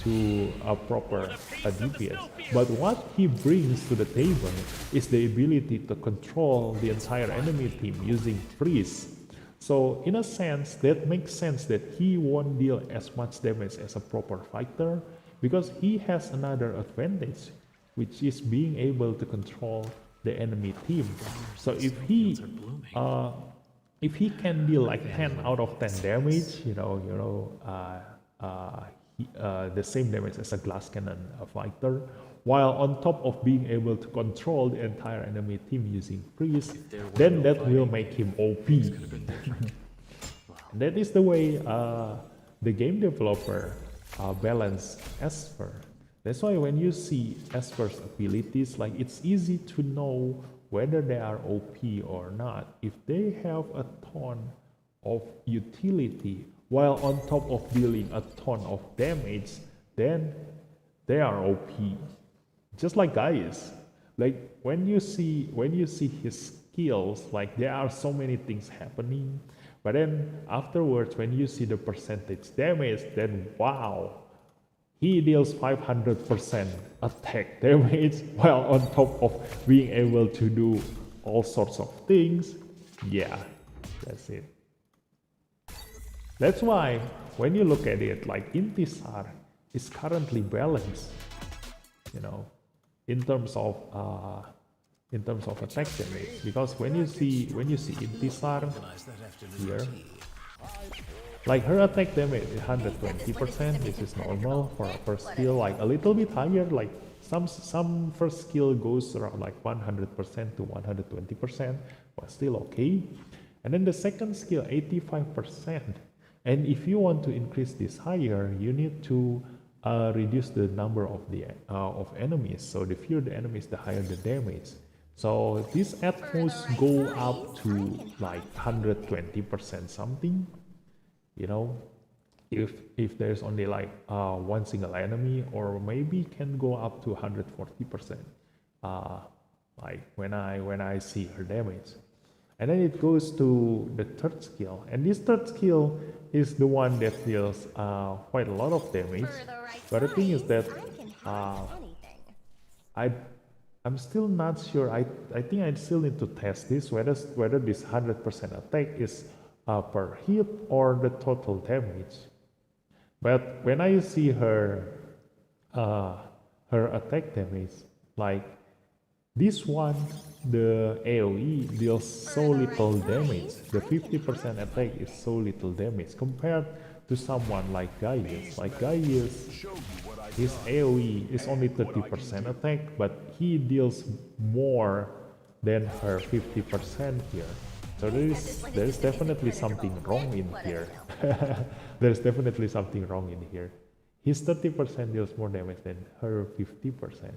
Speaker 1: to a proper DPS. But what he brings to the table is the ability to control the entire enemy team using freeze. So in a sense, that makes sense that he won't deal as much damage as a proper fighter, because he has another advantage, which is being able to control the enemy team. So if he can deal like 10 out of 10 damage, the same damage as a glass cannon fighter, while on top of being able to control the entire enemy team using freeze, then that will make him OP. That is the way the game developer balance Esper. That's why when you see Esper's abilities, like it's easy to know whether they are OP or not. If they have a ton of utility while on top of dealing a ton of damage, then they are OP. Just like Gaius. Like when you see his skills, like there are so many things happening, but then afterwards when you see the percentage damage, then wow, he deals 500% attack damage while on top of being able to do all sorts of things. Yeah, that's it. That's why when you look at it, like Intisar is currently balanced, in terms of attack damage. Because when you see Intisar here, like her attack damage is 120%, which is normal for a first skill, like a little bit higher, like some first skill goes around like 100% to 120%, but still okay. And then the second skill, 85%. And if you want to increase this higher, you need to reduce the number of enemies. So the fewer the enemies, the higher the damage. So this at most go up to like 120% something. If there's only like one single enemy, or maybe can go up to 140%. Like when I see her damage. And then it goes to the third skill, and this third skill is the one that deals quite a lot of damage.
Speaker 4: For the right
Speaker 1: But the thing is that
Speaker 4: price, I can have anything.
Speaker 1: I'm still not sure. I think I still need to test this whether this 100% attack is per hit or the total damage. But when I see her attack damage, like this one, the AoE deals so little damage. The 50% attack is so little damage compared to someone like Gaius. Like Gaius, his AoE is only 30% attack, but he deals more than her 50% here. So there is definitely something wrong in here. There's definitely something wrong in here. His 30% deals more damage than her 50%.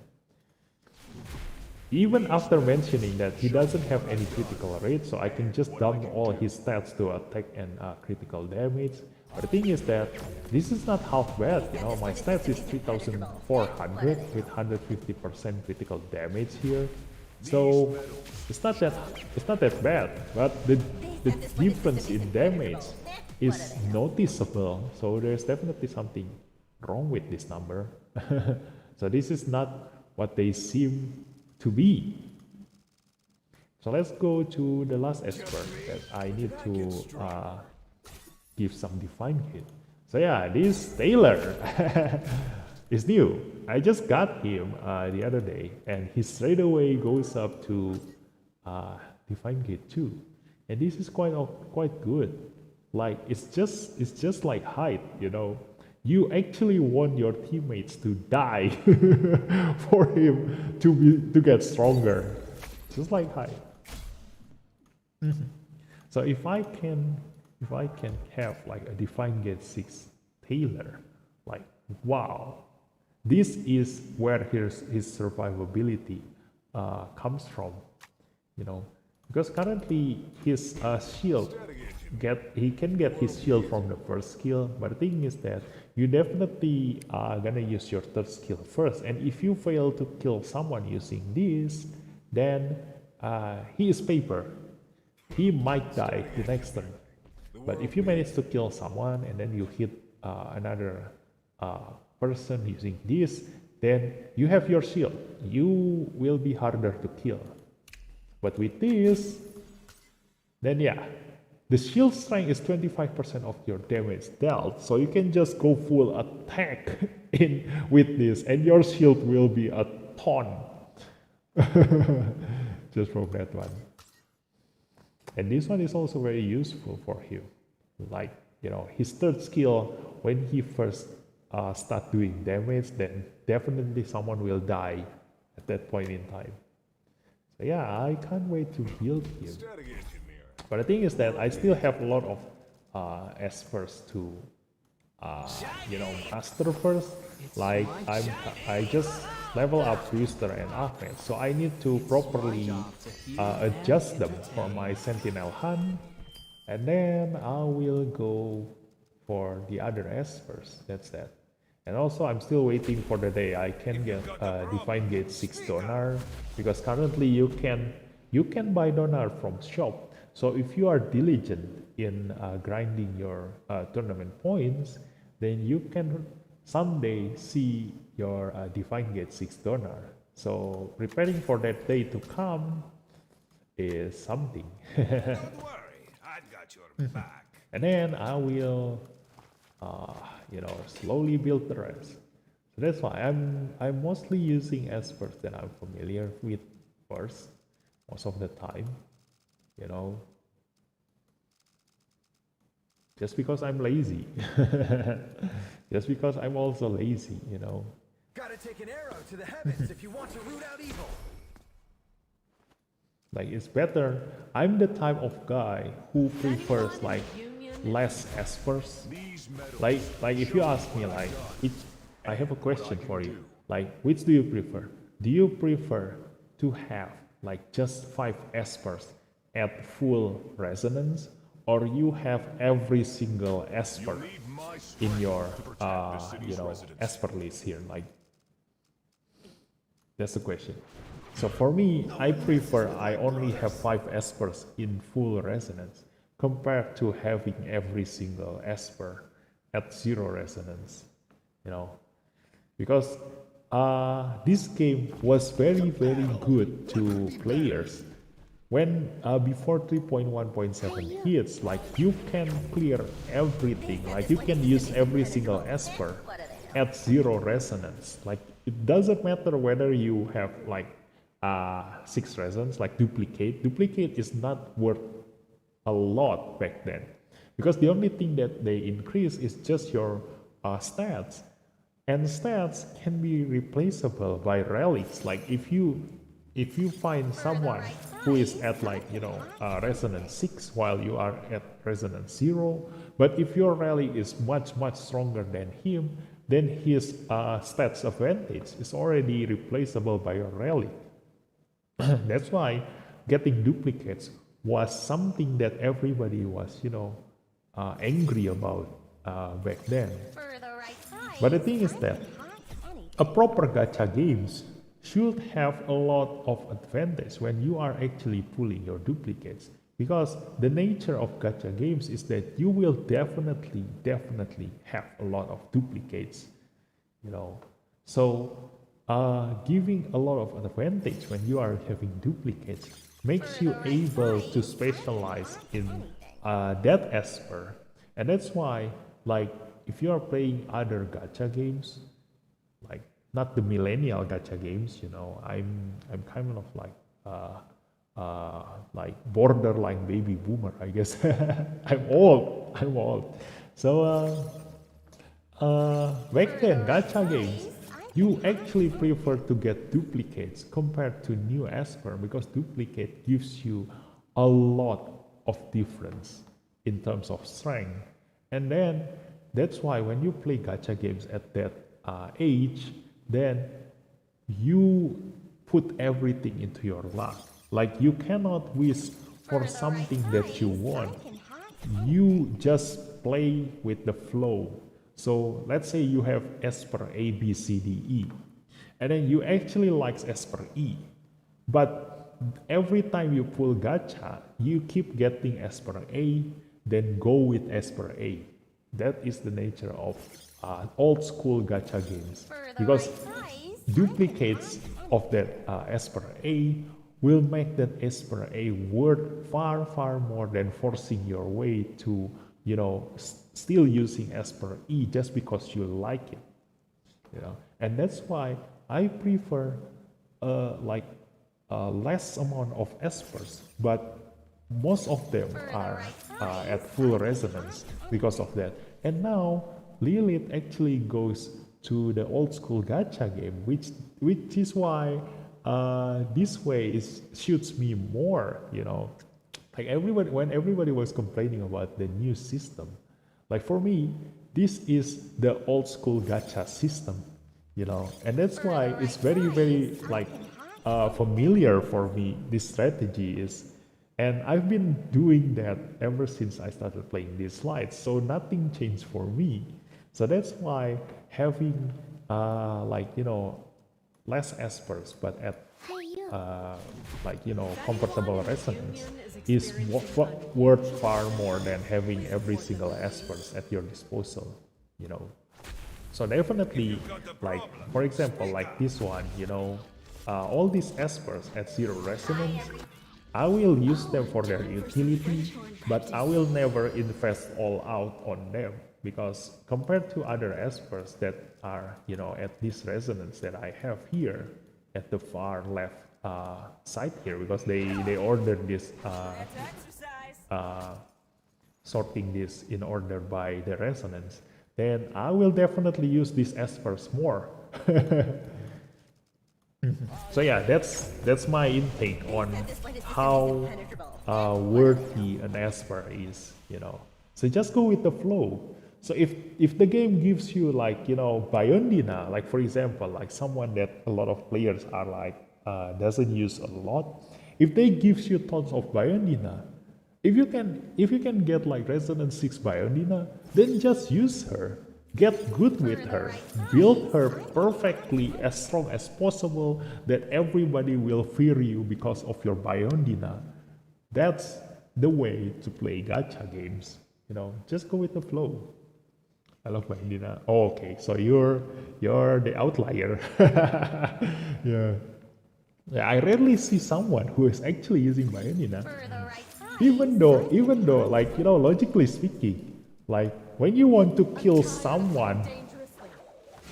Speaker 1: Even after mentioning that he doesn't have any critical rate, so I can just dump all his stats to attack and critical damage. But the thing is that this is not half bad, you know, my stats is 3400 with 150% critical damage here. So it's not that bad, but the difference in damage is noticeable. So there's definitely something wrong with this number. So this is not what they seem to be. So let's go to the last expert that I need to give some define hit. So yeah, this Taylor is new. I just got him the other day, and he straight away goes up to define hit 2, and this is quite good. Like it's just like height, you know. You actually want your teammates to die for him to get stronger, just like height. So if I can have like a Divine Gate 6 Taylor, like wow, this is where his survivability comes from, you know, because currently his shield he can get his shield from the first skill, but the thing is that you definitely are gonna use your third skill first, and if you fail to kill someone using this, then he is paper. He might die the next turn. But if you manage to kill someone and then you hit another person using this, then you have your shield. You will be harder to kill. But with this, then yeah, the shield strength is 25% of your damage dealt, so you can just go full attack with this, and your shield will be a ton. Just from that one. And this one is also very useful for him. Like, you know, his third skill, when he first start doing damage, then definitely someone will die at that point in time. So yeah, I can't wait to build him. But the thing is that I still have a lot of espers to, you know, master first. Like I just level up Booster and Ahmed, so I need to properly adjust them for my Sentinel Hunt, and then I will go for the other espers. That's that. And also I'm still waiting for the day I can get Divine Gate 6 Donar, because currently you can buy Donar from shop. So if you are diligent in grinding your tournament points, then you can someday see your Divine Gate 6 Donar. So preparing for that day to come is something.
Speaker 7: Don't worry, I've got your back.
Speaker 1: And then I will, you know, slowly build the rest. So that's why I'm mostly using espers that I'm familiar with first, most of the time. You know, just because I'm lazy. Just because I'm also lazy, you know.
Speaker 3: Gotta take an arrow to the heavens if you want to root out evil.
Speaker 1: Like it's better. I'm the type of guy who prefers like less espers. Like if you ask me like, I have a question for you. Like, which do you prefer? Do you prefer to have like just 5 espers at full resonance, or you have every single esper in your you know, esper list here? Like, that's the question. So for me, I prefer I only have 5 espers in full resonance compared to having every single esper at 0 resonance, you know, because this game was very good to players when before 3.1.7 hits. Like you can clear everything, like you can use every single esper at 0 resonance. Like it doesn't matter whether you have like 6 resonance, like duplicate is not worth a lot back then, because the only thing that they increase is just your stats, and stats can be replaceable by relics. Like if you find someone who is at like resonance 6 while you are at resonance 0, but if your relic is much stronger than him, then his stats advantage is already replaceable by your relic. That's why getting duplicates was something that everybody was, angry about back then. But the thing is that a proper gacha games should have a lot of advantage when you are actually pulling your duplicates, because the nature of gacha games is that you will definitely have a lot of duplicates, so giving a lot of advantage when you are having duplicates makes you able to specialize in that esper. And that's why, like, if you are playing other gacha games, like not the millennial gacha games, I'm kind of like borderline baby boomer, I guess. I'm old. So back then gacha games, you actually prefer to get duplicates compared to new esper, because duplicate gives you a lot of difference in terms of strength. And then that's why when you play gacha games at that age, then you put everything into your luck. Like you cannot wish for something that you want. You just play with the flow. So let's say you have esper A, B, C, D, E, and then you actually like esper E, but every time you pull gacha, you keep getting esper A, then go with esper A. That is the nature of old school gacha games, because duplicates of that esper A will make that esper A worth far more than forcing your way to still using esper E just because you like it, and that's why I prefer less amount of espers, but most of them are at full resonance because of that. And now Lilith actually goes to the old school gacha game, which is why this way suits me more. Like when everybody was complaining about the new system, like for me, this is the old school gacha system, and that's why it's very like familiar for me. This strategy is, and I've been doing that ever since I started playing Dislyte, so nothing changed for me. So that's why having less espers but at comfortable resonance is worth far more than having every single espers at your disposal, So definitely, like for example, like this one, all these espers at 0 resonance, I will use them for their utility, but I will never invest all out on them, because compared to other espers that are at this resonance that I have here at the far left side here, because they ordered this sorting this in order by the resonance, then I will definitely use these espers more. So yeah, that's my intake on how worthy an esper is, So just go with the flow. So if the game gives you like Biondina, like for example, like someone that a lot of players are like doesn't use a lot, if they gives you tons of Biondina, if you can get like resonance 6 Biondina, then just use her, get good with her, build her perfectly as strong as possible that everybody will fear you because of your Biondina. That's the way to play gacha games. You know, just go with the flow. I love Biondina. Oh, okay, so you're the outlier. Yeah. Yeah, I rarely see someone who is actually using Biondina.
Speaker 4: For the right price.
Speaker 1: Even though, like, you know, logically speaking, like, when you want to kill someone,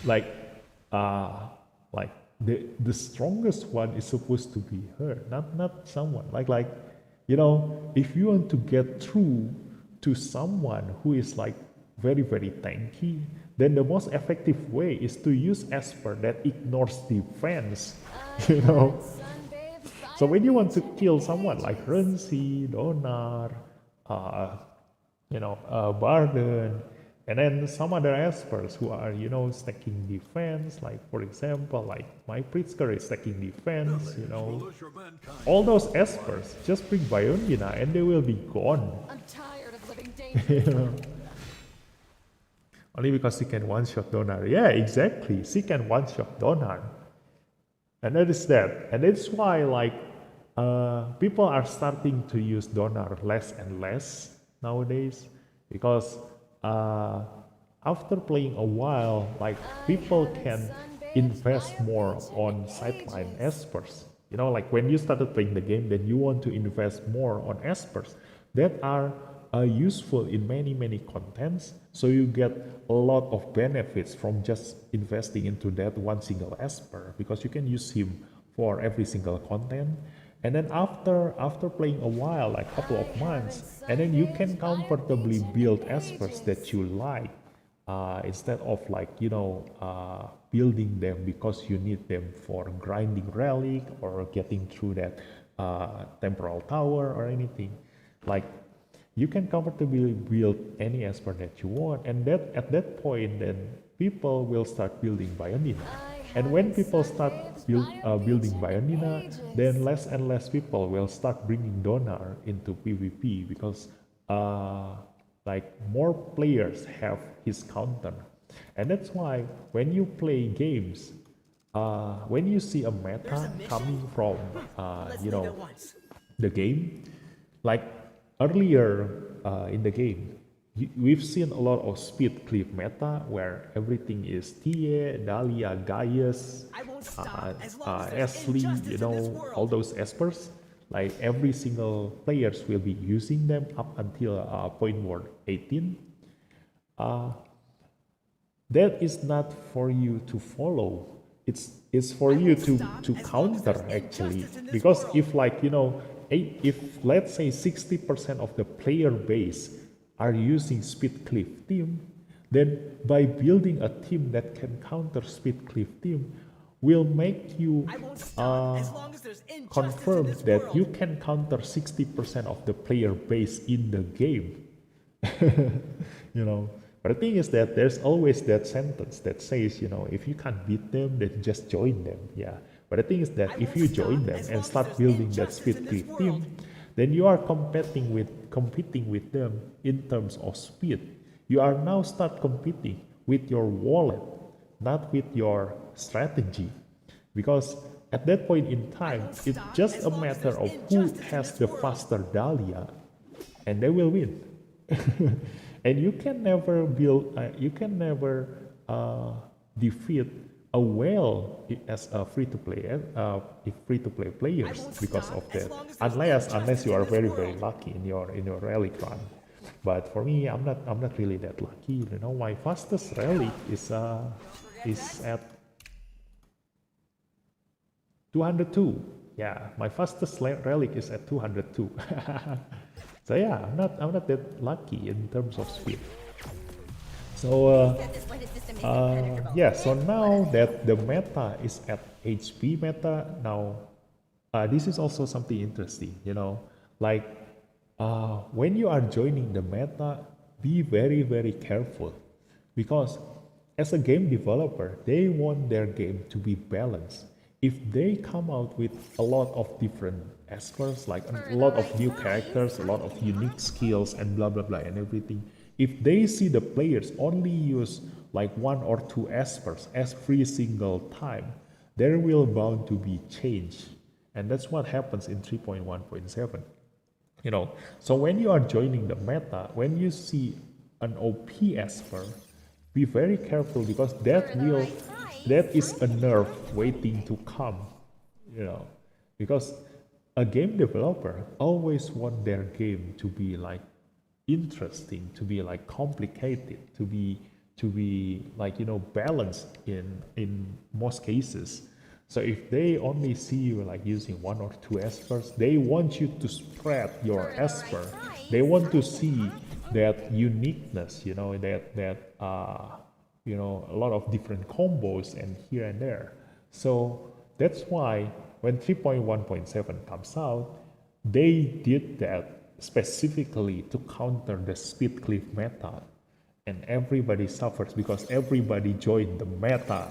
Speaker 1: like, like, the strongest one is supposed to be her, not someone. Like, you know, if you want to get through to someone who is, like, very, very tanky, then the most effective way is to use Esper that ignores defense, you know. So when you want to kill someone like Renzi, Donar, you know, Barden, and then some other Espers who are, you know, stacking defense, like, for example, like my Pritzker is stacking defense, you know. All those Espers, just bring Biondina and they will be gone.
Speaker 2: I'm tired of living
Speaker 1: You
Speaker 2: dangerously.
Speaker 1: know? Only because she can one-shot Donar. Yeah, exactly. She can one-shot Donar. And that is that. And that's why, like, people are starting to use Donar less and less nowadays. Because after playing a while, like, people can invest more on sideline Espers. You know, like, when you started playing the game, then you want to invest more on Espers that are useful in many contents, so you get a lot of benefits from just investing into that one single Esper, because you can use him for every single content. And then after playing a while, like a couple of months, and then you can comfortably build Espers that you like, instead of, like, you know, building them because you need them for grinding relic or getting through that temporal tower or anything. Like, you can comfortably build any Esper that you want, and that at that point, then people will start building Biondina. And when people start building Biondina, then less and less people will start bringing Donar into PvP, because like, more players have his counter. And that's why when you play games, when you see a meta coming from you know, the game, like, earlier in the game, we've seen a lot of speed clip meta where everything is Tie, Dahlia, Gaius, Ashley, you know, all those Espers. Like, every single players will be using them up until point ward 18. That is not for you to follow. It's for you to counter, actually, because if, like, you know, if let's say 60% of the player base are using speed cliff team, then by building a team that can counter speed cliff team will make you confirm that you can counter 60% of the player base in the game. You know, but the thing is that there's always that sentence that says, you know, if you can't beat them, then just join them. Yeah. But the thing is that if you join them and start building that speed cliff team, then you are competing with them in terms of speed. You are now start competing with your wallet, not with your strategy. Because at that point in time, it's just a matter of who has the faster Dahlia, and they will win. And you can never defeat a whale as a free-to-play players because of that, unless you are very lucky in your relic run. But for me, I'm not really that lucky. You know, my fastest relic is at 202. Yeah, my fastest relic is at 202. So yeah, I'm not that lucky in terms of speed. So yeah, so now that the meta is at HP meta, now this is also something interesting, you know, like when you are joining the meta, be very careful, because as a game developer, they want their game to be balanced. If they come out with a lot of different Espers, like a lot of new characters, a lot of unique skills and blah blah blah and everything, if they see the players only use like 1 or 2 espers every single time, there will bound to be change. And that's what happens in 3.1.7. So when you are joining the meta, when you see an OP esper, be very careful, because that is a nerf waiting to come, because a game developer always want their game to be like interesting, to be like complicated, to be like balanced in most cases. So if they only see you like using 1 or 2 espers, they want you to spread your esper. They want to see that uniqueness, that a lot of different combos and here and there. So that's why when 3.1.7 comes out, they did that specifically to counter the speed cliff meta, and everybody suffers because everybody joined the meta.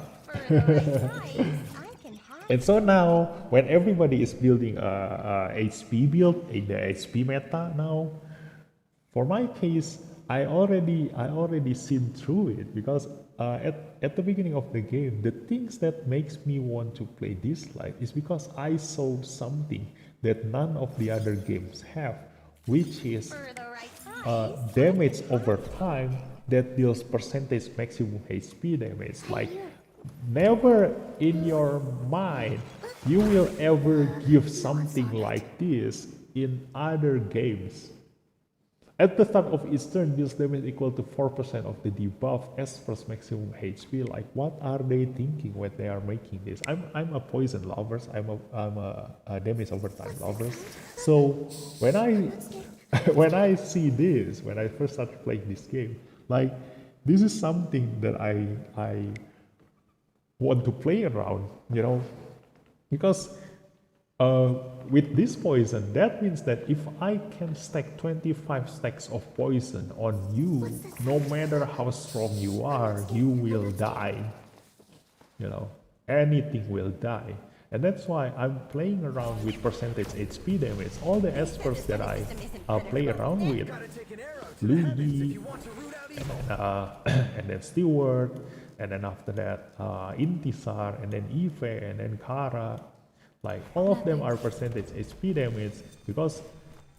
Speaker 1: And so now, when everybody is building a HP build in the HP meta now, for my case, I already seen through it, because at the beginning of the game, the things that makes me want to play Dislyte is because I saw something that none of the other games have, which is damage over time that deals percentage maximum HP damage. Like, never in your mind you will ever give something like this in other games. At the start of each turn, deals damage equal to 4% of the debuff as first maximum HP. Like, what are they thinking when they are making this? I'm a poison lover. I'm a damage over time lover. So when I see this, when I first started playing this game, like, this is something that I want to play around, because with this poison, that means that if I can stack 25 stacks of poison on you, no matter how strong you are, you will die. Anything will die. And that's why I'm playing around with percentage HP damage. All the espers that I play around with, Luigi, and then Stewart, and then after that Intisar, and then Eve, and then Kara, like all of them are percentage HP damage, because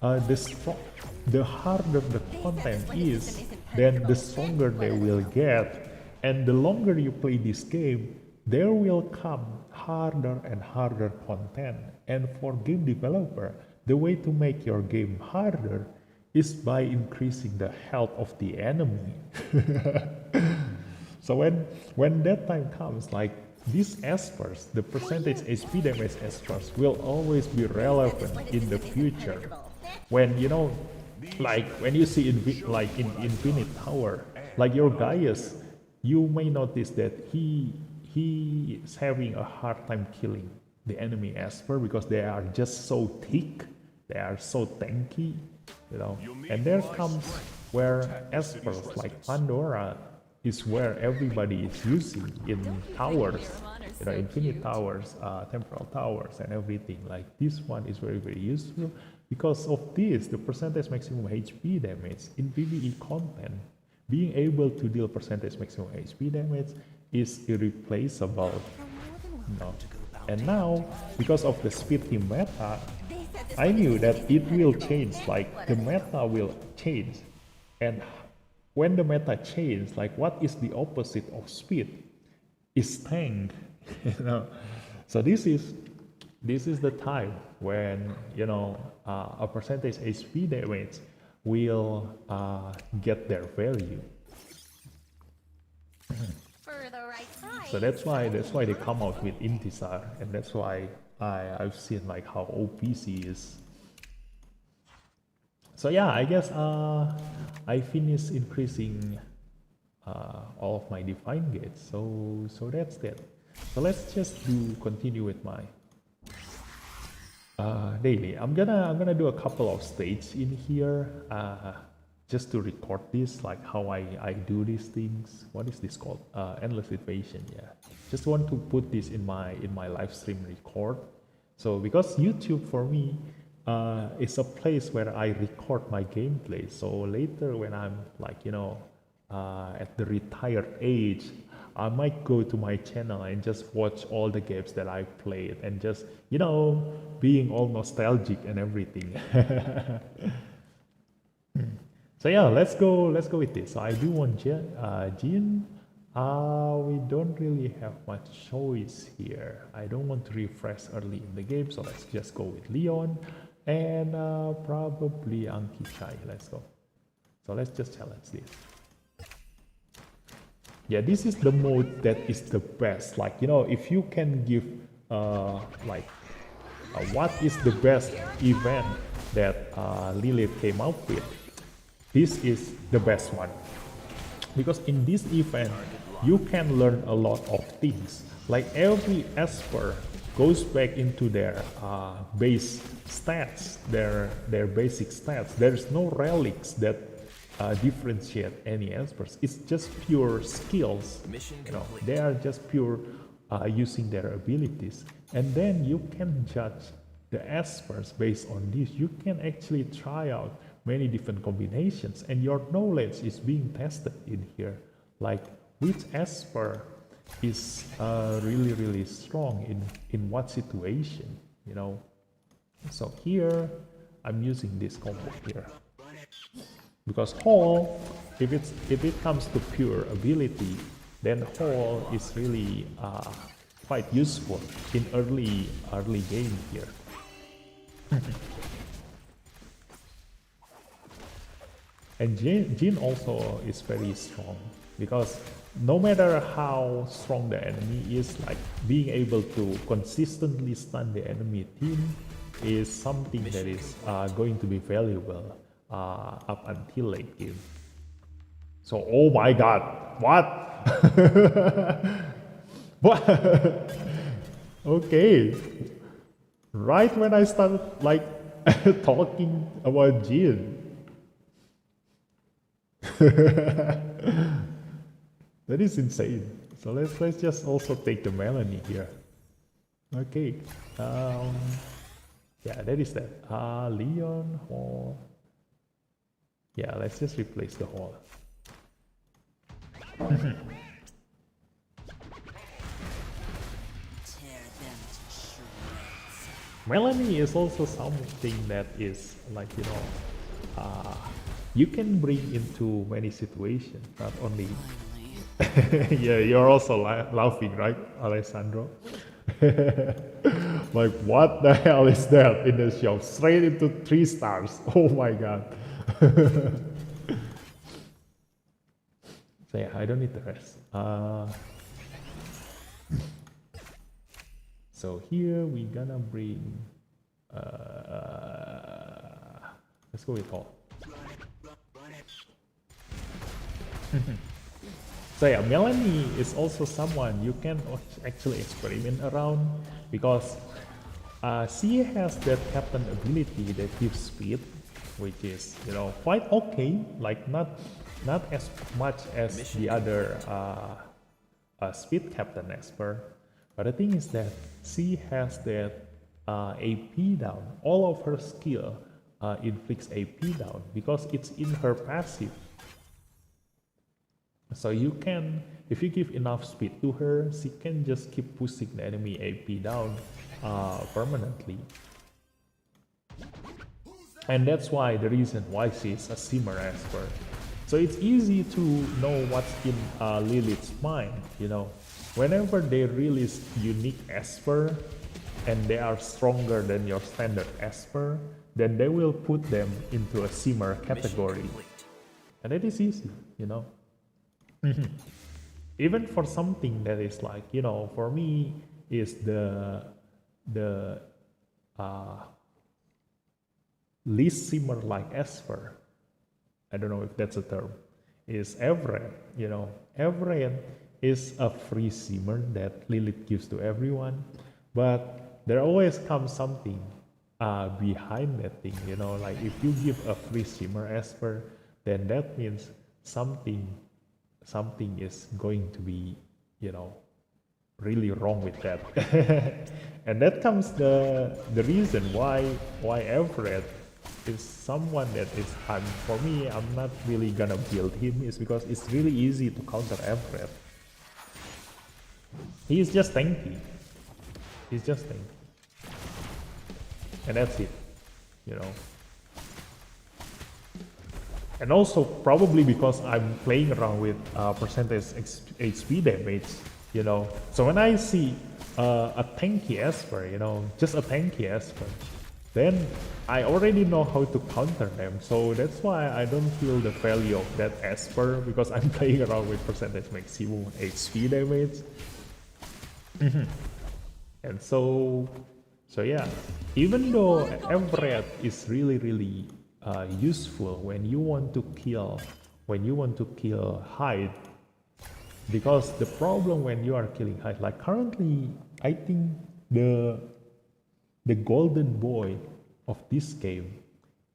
Speaker 1: the harder the content is, then the stronger they will get. And the longer you play this game, there will come harder and harder content. And for game developer, the way to make your game harder is by increasing the health of the enemy. So when that time comes, like, these espers, the percentage HP damage espers, will always be relevant in the future. When like when you see in Infinite Tower, like your Gaius, you may notice that he is having a hard time killing the enemy esper because they are just so thick, they are so tanky, And there comes where espers like Pandora is where everybody is using in towers, infinite towers, temporal towers, and everything. Like, this one is very, very useful because of this, the percentage maximum HP damage in PvE content. Being able to deal percentage maximum HP damage is irreplaceable. And now, because of the speed team meta, I knew that it will change, like the meta will change. And when the meta changes, like, what is the opposite of speed? Is tank. So this is the time when a percentage HP damage will get their value. So that's why they come out with Intisar, and that's why I've seen like how OPC is. So yeah, I guess I finished increasing all of my Divine Gates. So that's that. So let's just continue with my daily. I'm gonna do a couple of stages in here just to record this, like how I do these things. What is this called? Endless Evasion. Yeah. Just want to put this in my live stream record. So because YouTube for me is a place where I record my gameplay. So later when I'm like at the retired age, I might go to my channel and just watch all the games that I played and just, being all nostalgic and everything. So yeah, let's go with this. So I do want Jin. We don't really have much choice here. I don't want to refresh early in the game, so let's just go with Leon and probably Anki Chai. Let's go. So let's just challenge this. Yeah, this is the mode that is the best. Like, if you can give what is the best event that Lilith came up with, this is the best one. Because in this event, you can learn a lot of things. Like every Esper goes back into their base stats, their basic stats. There's no relics that differentiate any Espers. It's just pure skills. They are just pure using their abilities. And then you can judge the Espers based on this. You can actually try out many different combinations, and your knowledge is being tested in here. Like which Esper is really strong in what situation, So here I'm using this combo here because Hall, if it comes to pure ability, then Hall is really quite useful in early game here. And Jin also is very strong because no matter how strong the enemy is, like being able to consistently stun the enemy team is something that is going to be valuable up until late game. So, oh my god, what? What? Okay. Right when I started like talking about Jin. That is insane. So let's just also take the Melanie here. Okay. Yeah, that is that. Leon, Hall. Yeah, let's just replace the Hall. Melanie is also something that is like, you can bring into many situations, not only. Yeah, you're also laughing, right, Alessandro? Like, what the hell is that in the show? Straight into 3 stars. Oh my god. So yeah, I don't need the rest. So here we're gonna bring. Let's go with Hall. So yeah, Melanie is also someone you can actually experiment around because she has that captain ability that gives speed, which is quite okay. Like not as much as the other speed captain Esper, but the thing is that she has that AP down. All of her skill inflicts AP down because it's in her passive. So you can, if you give enough speed to her, she can just keep pushing the enemy AP down permanently. And that's why the reason why she's a Simmer Esper. So it's easy to know what's in Lilith's mind, Whenever they release unique Esper and they are stronger than your standard Esper, then they will put them into a Simmer category. And it is easy, Even for something that is like, for me is the least Simmer like Esper. I don't know if that's a term. Is Everett, Everett is a free Simmer that Lilith gives to everyone, but there always comes something behind that thing, like if you give a free Simmer Esper, then that means something is going to be, really wrong with that. And that comes the reason why Everett is someone that is, for me, I'm not really gonna build him, is because it's really easy to counter Everett. He's just tanky. He's just tanky. And that's it, you know. And also probably because I'm playing around with percentage HP damage, you know. So when I see a tanky Esper, you know, just a tanky Esper, then I already know how to counter them. So that's why I don't feel the value of that Esper, because I'm playing around with percentage maximum HP damage. And so yeah, even though Everett is really useful when you want to kill Hyde, because the problem when you are killing Hyde, like currently, I think the golden boy of this game,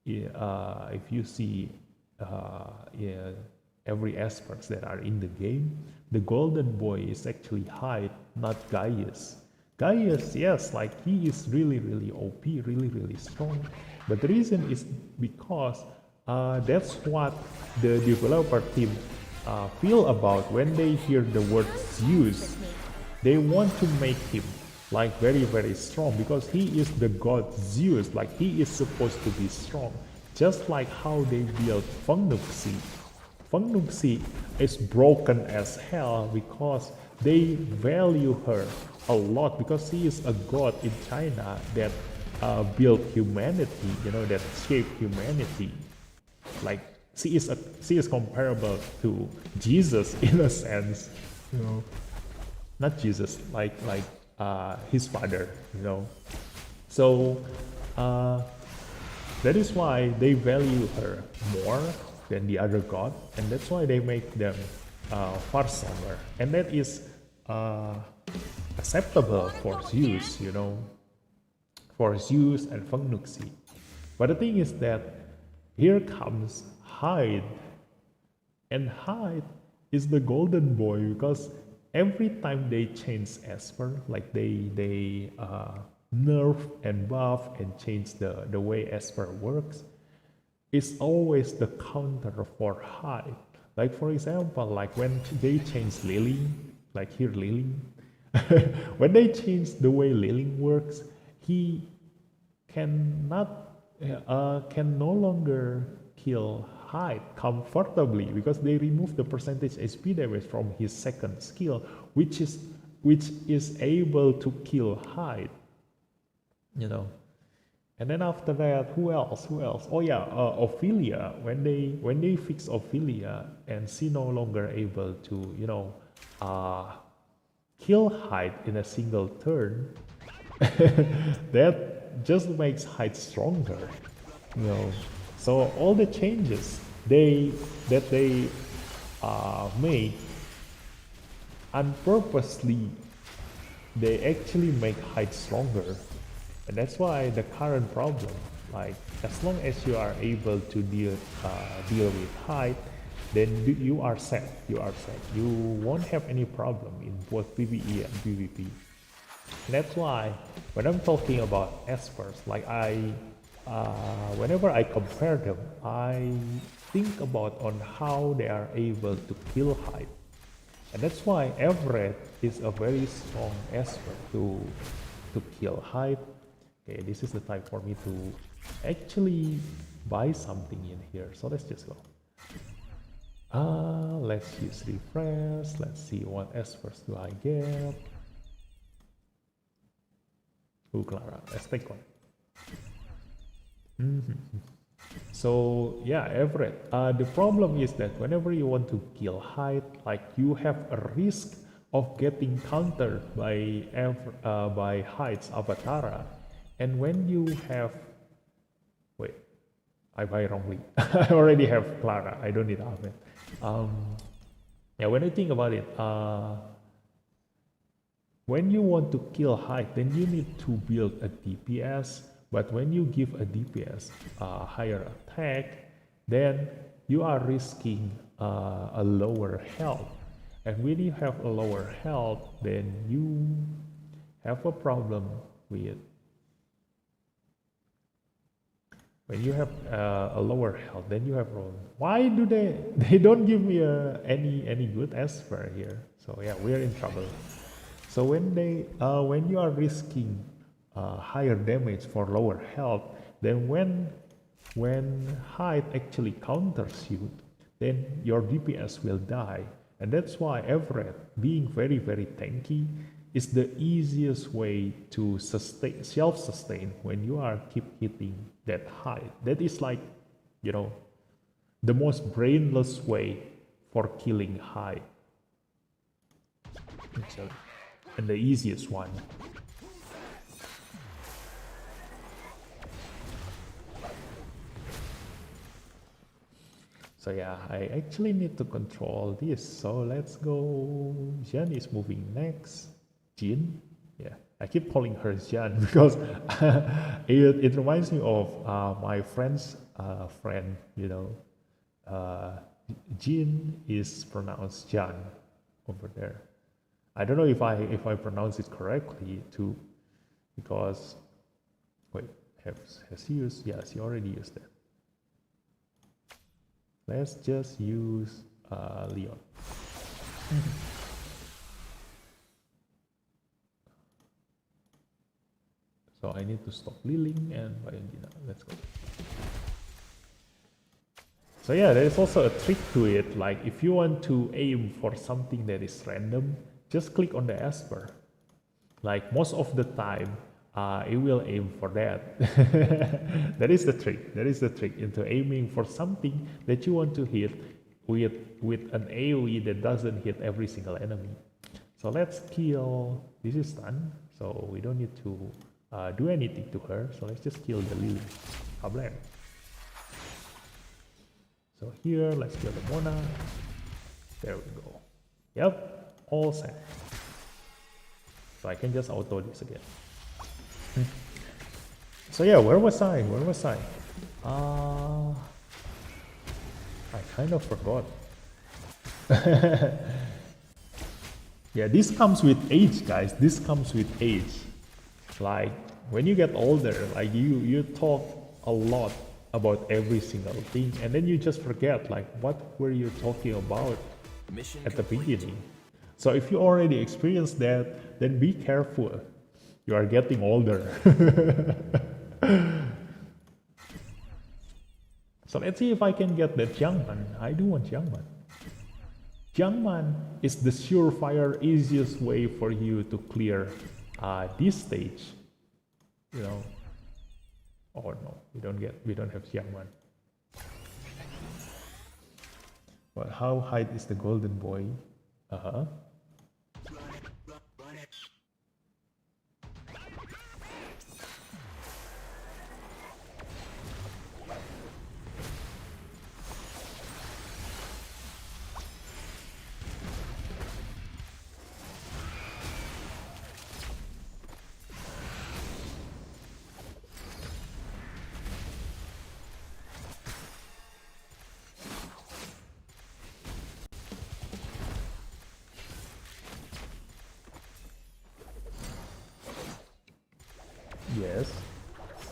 Speaker 1: if you see every aspects that are in the game, the golden boy is actually Hyde, not Gaius. Gaius, yes, like he is really OP, really strong. But the reason is because that's what the developer team feel about when they hear the word Zeus. They want to make him like very strong, because he is the god Zeus, like he is supposed to be strong. Just like how they built Fengnuxi. Fengnuxi is broken as hell because they value her a lot, because she is a god in China that built humanity, you know, that shaped humanity. Like she is comparable to Jesus in a sense, you know. Not Jesus, like his father, you know. So that is why they value her more than the other god, and that's why they make them far stronger, and that is acceptable for Zeus, you know, for Zeus and Fengnuxi. But the thing is that here comes Hyde, and Hyde is the golden boy, because every time they change Esper, like they nerf and buff and change the way Esper works, it's always the counter for Hyde. Like for example, like when they change Lily, like here Lily, when they change the way Lily works, he can no longer kill Hyde comfortably, because they remove the percentage HP damage from his second skill, which is able to kill Hyde, you know. And then after that, who else? Oh yeah, Ophelia. When they fix Ophelia and she no longer able to, you know, kill Hyde in a single turn, that just makes Hyde stronger, you know. So all the changes that they make, unpurposely, they actually make Hyde stronger. And that's why the current problem, like as long as you are able to deal with Hyde, then you are set. You won't have any problem in both PvE and PvP. And that's why when I'm talking about Espers, like whenever I compare them, I think about on how they are able to kill Hyde. And that's why Everett is a very strong Esper to kill Hyde. Okay, this is the time for me to actually buy something in here. So let's just go. Let's use refresh. Let's see what Espers do I get. Ooh, Clara, let's take one. So yeah, Everett. The problem is that whenever you want to kill Hyde, like you have a risk of getting countered by Hyde's Avatara. And when you have, wait, I buy wrongly. I already have Clara. I don't need Ahmed. Yeah, when I think about it, when you want to kill Hyde, then you need to build a DPS. But when you give a DPS higher attack, then you are risking a lower health. And when you have a lower health, then you have a problem with When you have a lower health, then you have roll. Why do they? They don't give me any good Esper here. So yeah, we're in trouble. So when you are risking higher damage for lower health, then when height actually counters you, then your DPS will die. And that's why Everett, being very tanky, is the easiest way to self-sustain when you are keep hitting that height. That is like, you know, the most brainless way for killing height. And the easiest one. So yeah, I actually need to control this. So let's go. Jen is moving next. Jin? Yeah, I keep calling her Jan because it reminds me of my friend's friend, you know. Jin is pronounced Jan over there. I don't know if I pronounce it correctly too, because wait, has he used? Yes, he already used that. Let's just use Leon. So I need to stop Liling and Bayangina. Let's go. So yeah, there is also a trick to it. Like if you want to aim for something that is random, just click on the Esper. Like most of the time, it will aim for that. That is the trick. That is the trick into aiming for something that you want to hit with an AoE that doesn't hit every single enemy. So let's kill. This is stun, so we don't need to do anything to her. So let's just kill the Lily. Kablam. So here, let's kill the Mona. There we go. Yep, all set. So I can just auto this again. So yeah, where was I? I kind of forgot. Yeah, this comes with age, guys. This comes with age. Like when you get older, like you talk a lot about every single thing, and then you just forget like what were you talking about at the beginning. So if you already experienced that, then be careful. You are getting older. So let's see if I can get that Jiangman. I do want Jiangman. Jiangman is the surefire easiest way for you to clear this stage. You know. Oh no, we don't have Jiangman. But how high is the golden boy? Yes.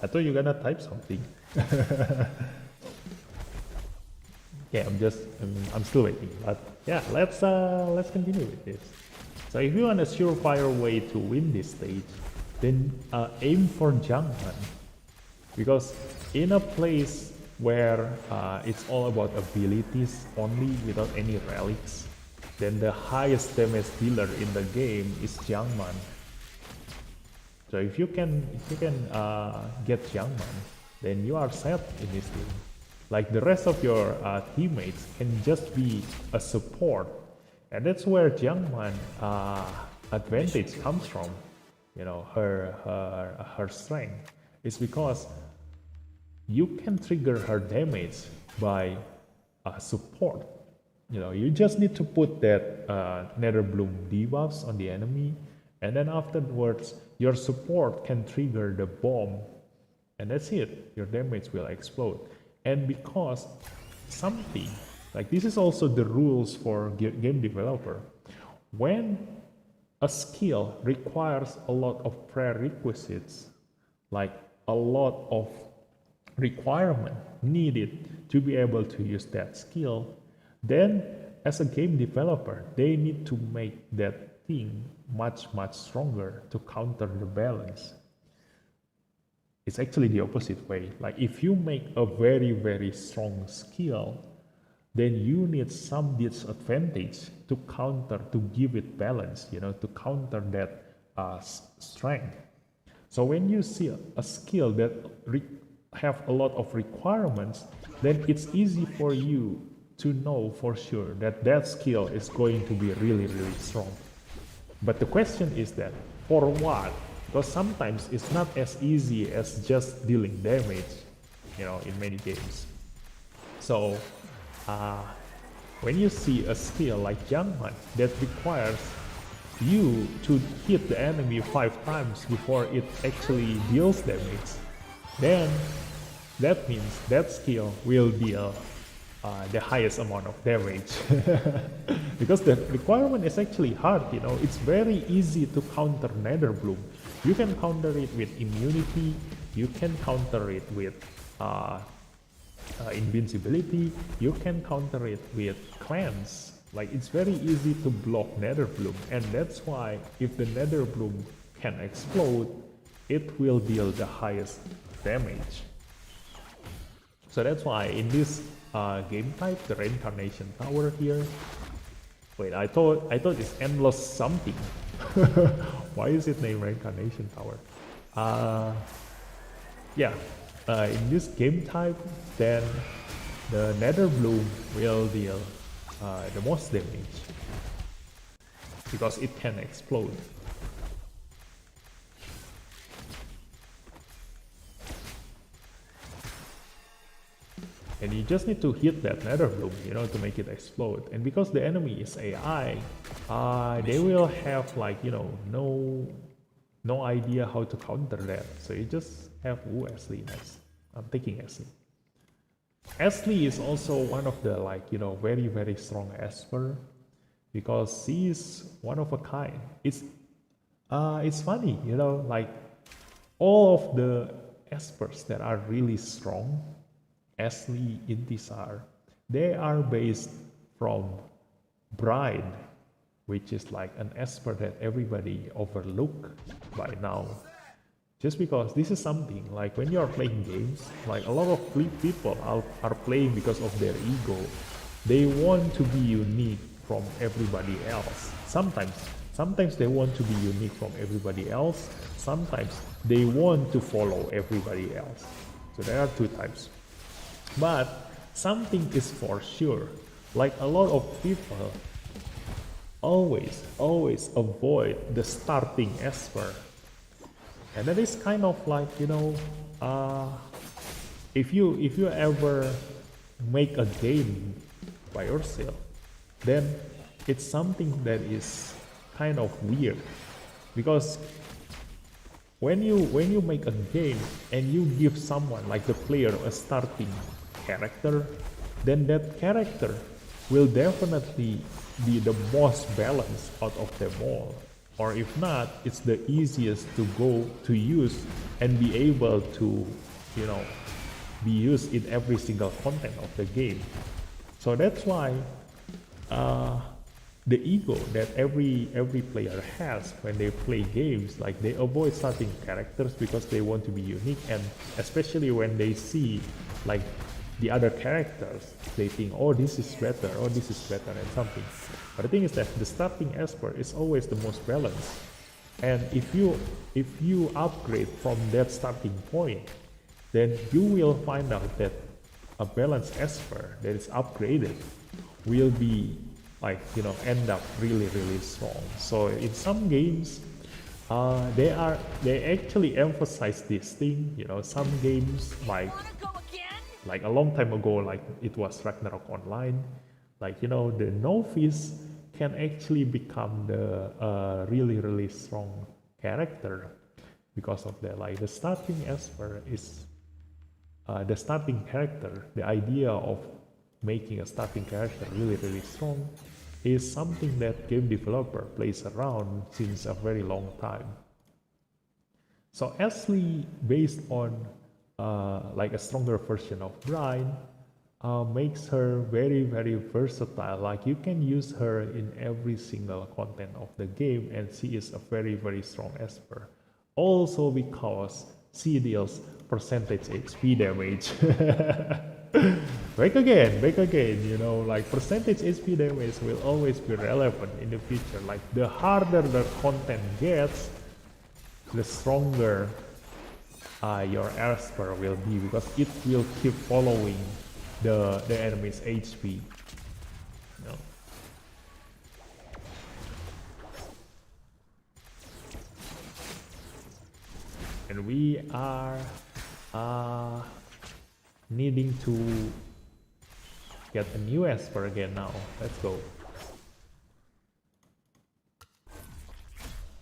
Speaker 1: I thought you were gonna type something. Yeah, I'm still waiting. But yeah, let's continue with this. So if you want a surefire way to win this stage, then aim for Jiangman. Because in a place where it's all about abilities only without any relics, then the highest damage dealer in the game is Jiangman. So if you can get Jiangman, then you are set in this game. Like the rest of your teammates can just be a support, and that's where Jiangman advantage comes from. You know, her strength is because you can trigger her damage by support. You know, you just need to put that Nether Bloom debuffs on the enemy, and then afterwards your support can trigger the bomb, and that's it. Your damage will explode. And because something like this is also the rules for game developer, when a skill requires a lot of prerequisites, like a lot of requirement needed to be able to use that skill, then as a game developer, they need to make that thing much stronger to counter the balance. It's actually the opposite way. Like if you make a very strong skill, then you need some disadvantage to counter, to give it balance, to counter that strength. So when you see a skill that have a lot of requirements, then it's easy for you to know for sure that that skill is going to be really strong. But the question is that for what? Because sometimes it's not as easy as just dealing damage, in many games. So when you see a skill like Young Hunt that requires you to hit the enemy 5 times before it actually deals damage, then that means that skill will deal the highest amount of damage. Because the requirement is actually hard, it's very easy to counter Nether Bloom. You can counter it with immunity, you can counter it with invincibility, you can counter it with cleanse. Like it's very easy to block Nether Bloom, and that's why if the Nether Bloom can explode, it will deal the highest damage. So that's why in this game type, the Reincarnation Tower here. Wait, I thought it's endless something. Why is it named Reincarnation Tower? In this game type, then the Nether Bloom will deal the most damage because it can explode. And you just need to hit that Nether Bloom, to make it explode. And because the enemy is AI, they will have no idea how to counter that. So you just have Ashley next. I'm taking Ashley. Ashley is also one of the very strong Esper, because she is one of a kind. It's funny, all of the Espers that are really strong, Ashley, Intisar, they are based from Bride, which is like an Esper that everybody overlook by now. Just because this is something like when you are playing games, like a lot of people are playing because of their ego. They want to be unique from everybody else. Sometimes they want to be unique from everybody else. Sometimes they want to follow everybody else. So there are two types. But something is for sure, like a lot of people always avoid the starting Esper. And that is kind of like, if you ever make a game by yourself, then it's something that is kind of weird, because when you make a game and you give someone, like the player, a starting character, then that character will definitely be the most balanced out of them all. Or if not, it's the easiest to use and be able to, be used in every single content of the game. So that's why the ego that every player has when they play games, like they avoid starting characters because they want to be unique, and especially when they see like the other characters, they think, oh, this is better, and something. But the thing is that the starting Esper is always the most balanced. And if you upgrade from that starting point, then you will find out that a balanced Esper that is upgraded will be end up really strong. So in some games, they actually emphasize this thing. Some games like a long time ago, like it was Ragnarok Online, the novice can actually become the really strong character because of that. Like the starting Esper is the starting character. The idea of making a starting character really strong is something that game developer plays around since a very long time. So Ashley, based on like a stronger version of Brine, makes her very versatile. Like you can use her in every single content of the game, and she is a very strong Esper. Also because she deals percentage HP damage. Back again, you know, like percentage HP damage will always be relevant in the future. Like the harder the content gets, the stronger your Esper will be, because it will keep following the enemy's HP. You know? And we are needing to get a new Esper again now. Let's go.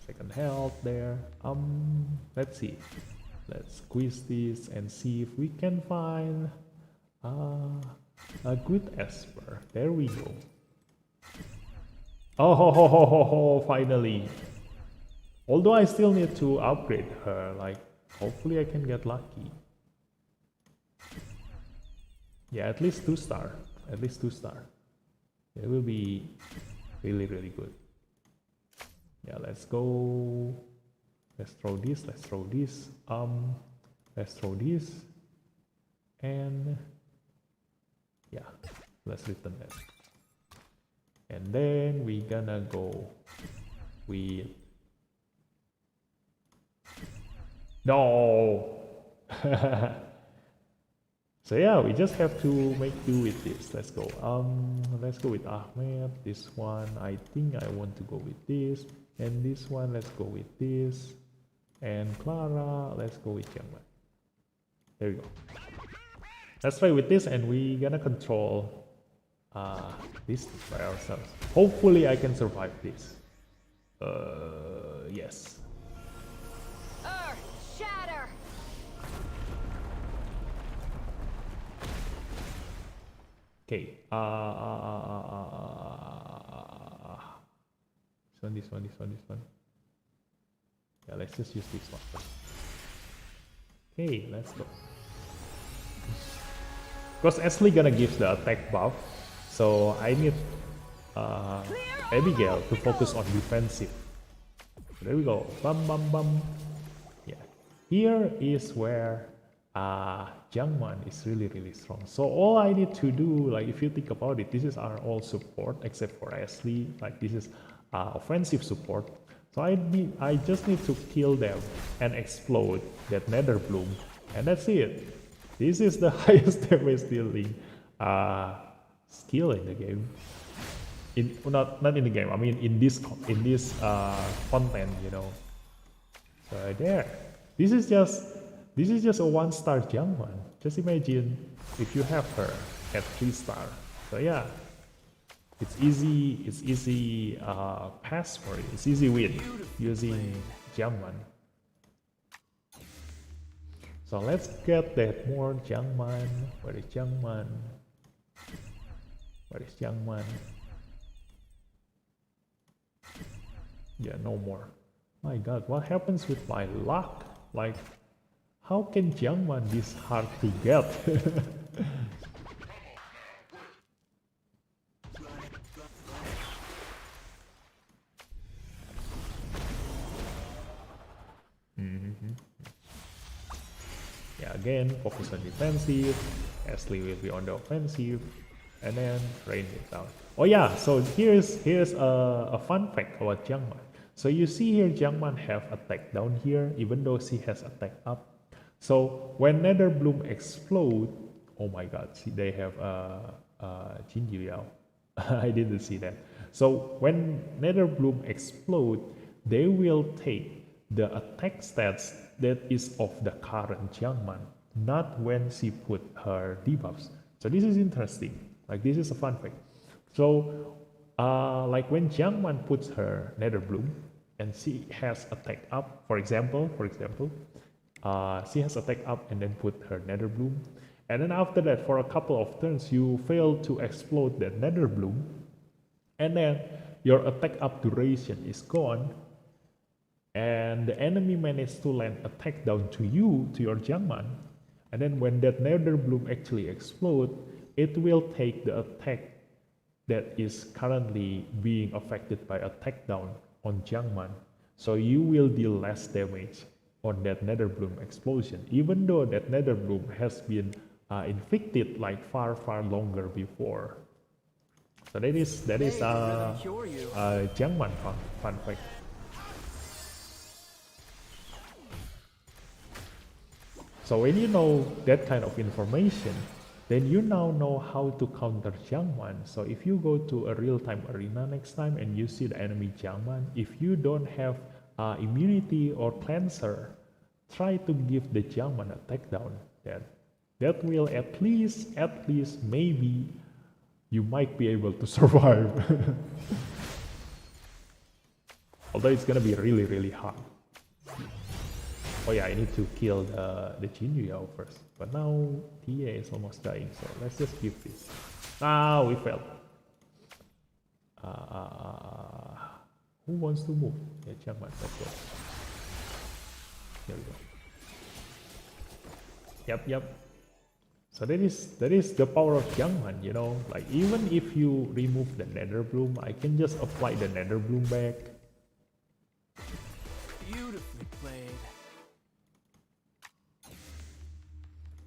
Speaker 1: Second health there. Let's see. Let's squeeze this and see if we can find a good Esper. There we go. Oh, finally. Although I still need to upgrade her, like hopefully I can get lucky. Yeah, at least 2-star. At least 2-star. It will be really good. Yeah, let's go. Let's throw this, let's throw this. Let's throw this. And yeah, let's return that. And then we gonna go with no. So yeah, we just have to make do with this. Let's go. Let's go with Ahmed. This one, I think I want to go with this. And this one, let's go with this. And Clara, let's go with Youngman. There we go. Let's try with this, and we gonna control this by ourselves. Hopefully I can survive this. Yes.
Speaker 4: Earth, shatter!
Speaker 1: Okay. This one. Yeah, let's just use this one first. Okay, let's go. Because Ashley gonna give the attack buff, so I need Abigail to focus on defensive. There we go. Bum. Yeah. Here is where Jiangman is really strong. So all I need to do, like if you think about it, this is our all support except for Ashley. Like this is offensive support. So I just need to kill them and explode that Nether Bloom, and that's it. This is the highest damage dealing skill in the game. Not in the game. I mean in this content, you know. So there. This is just a 1-star Jiangman. Just imagine if you have her at 3-star. So yeah. It's easy pass for it. It's easy win using Jiangman. So let's get that more Jiangman. Where is Jiangman? Where is Jiangman? Yeah, no more. My god, what happens with my luck? Like, how can Jiangman this hard to get? Yeah, again, focus on defensive. Ashley will be on the offensive, and then rain it down. Oh yeah, so here's a fun fact about Jiangman. So you see here, Jiangman have attack down here, even though she has attack up. So when Nether Bloom explode, oh my god, see they have Jinju Yao. I didn't see that. So when Nether Bloom explode, they will take the attack stats that is of the current Jiangman, not when she put her debuffs. So this is interesting. Like this is a fun fact. So like when Jiangman puts her Nether Bloom and she has attack up, for example, she has attack up and then put her Nether Bloom, and then after that for a couple of turns you fail to explode that Nether Bloom, and then your attack up duration is gone, and the enemy managed to land attack down to you, to your Jiangman, And then when that nether bloom actually explodes, it will take the attack that is currently being affected by attack down on Jiangman. So you will deal less damage on that nether bloom explosion, even though that nether bloom has been inflicted like far longer before. So that is Jiangman fun fact. So when you know that kind of information, then you now know how to counter Jiangman. So if you go to a real-time arena next time and you see the enemy Jiangman, if you don't have immunity or cleanser, try to give the Jiangman a takedown. That will at least maybe you might be able to survive. Although it's gonna be really hard. Oh yeah, I need to kill the Jinyu first. But now TA is almost dying, so let's just give this. Ah, we failed. Who wants to move? Yeah, Jiangman, let's go. There we go. Yep. So that is the power of Jiangman, you know. Like even if you remove the nether bloom, I can just apply the nether bloom back.
Speaker 3: Beautifully played.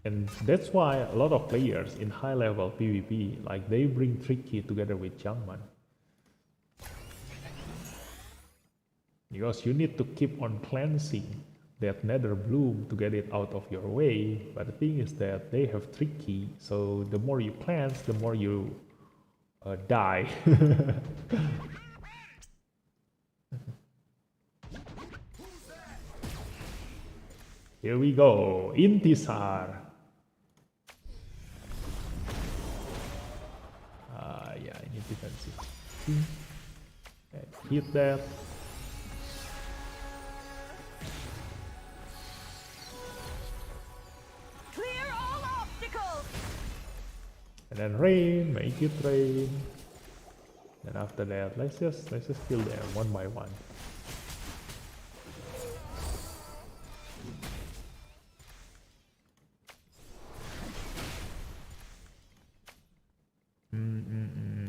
Speaker 1: And that's why a lot of players in high level PvP, like they bring Tricky together with Jiangman. Because you need to keep on cleansing that nether bloom to get it out of your way. But the thing is that they have Tricky, so the more you cleanse, the more you die. Here we go, Intisar. Yeah, I need defensive. And hit that.
Speaker 4: Clear all obstacles.
Speaker 1: And then rain, make it rain. And after that, let's just kill them one by one.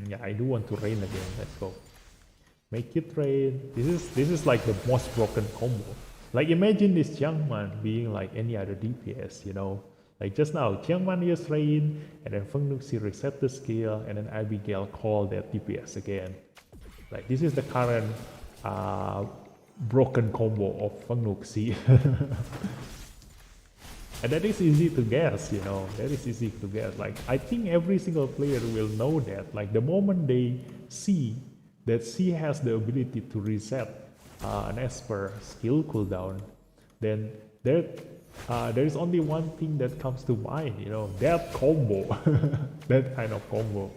Speaker 1: Yeah, I do want to rain again. Let's go. Make it rain. This is like the most broken combo. Like imagine this Jiangman being like any other DPS, you know. Like just now, Jiangman used rain, and then Feng Nuxi reset the skill, and then Abigail called that DPS again. Like this is the current broken combo of Feng Nuxi. And that is easy to guess, you know. That is easy to guess. Like I think every single player will know that. Like the moment they see that she has the ability to reset an Esper skill cooldown, then there is only one thing that comes to mind, you know, that combo, that kind of combo.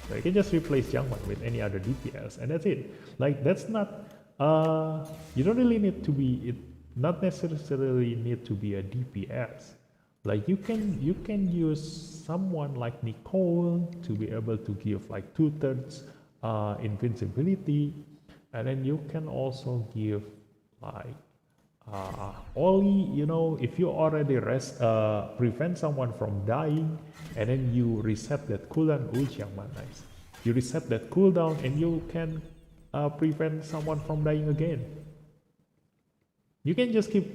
Speaker 1: So you can just replace Jiangman with any other DPS, and that's it. Like that's not, you don't really need to be, not necessarily need to be a DPS. Like you can use someone like Nicole to be able to give like 2/3 invincibility, and then you can also give like Oli, you know, if you already prevent someone from dying, and then you reset that cooldown. Jiangman, nice. You reset that cooldown, and you can prevent someone from dying again. You can just keep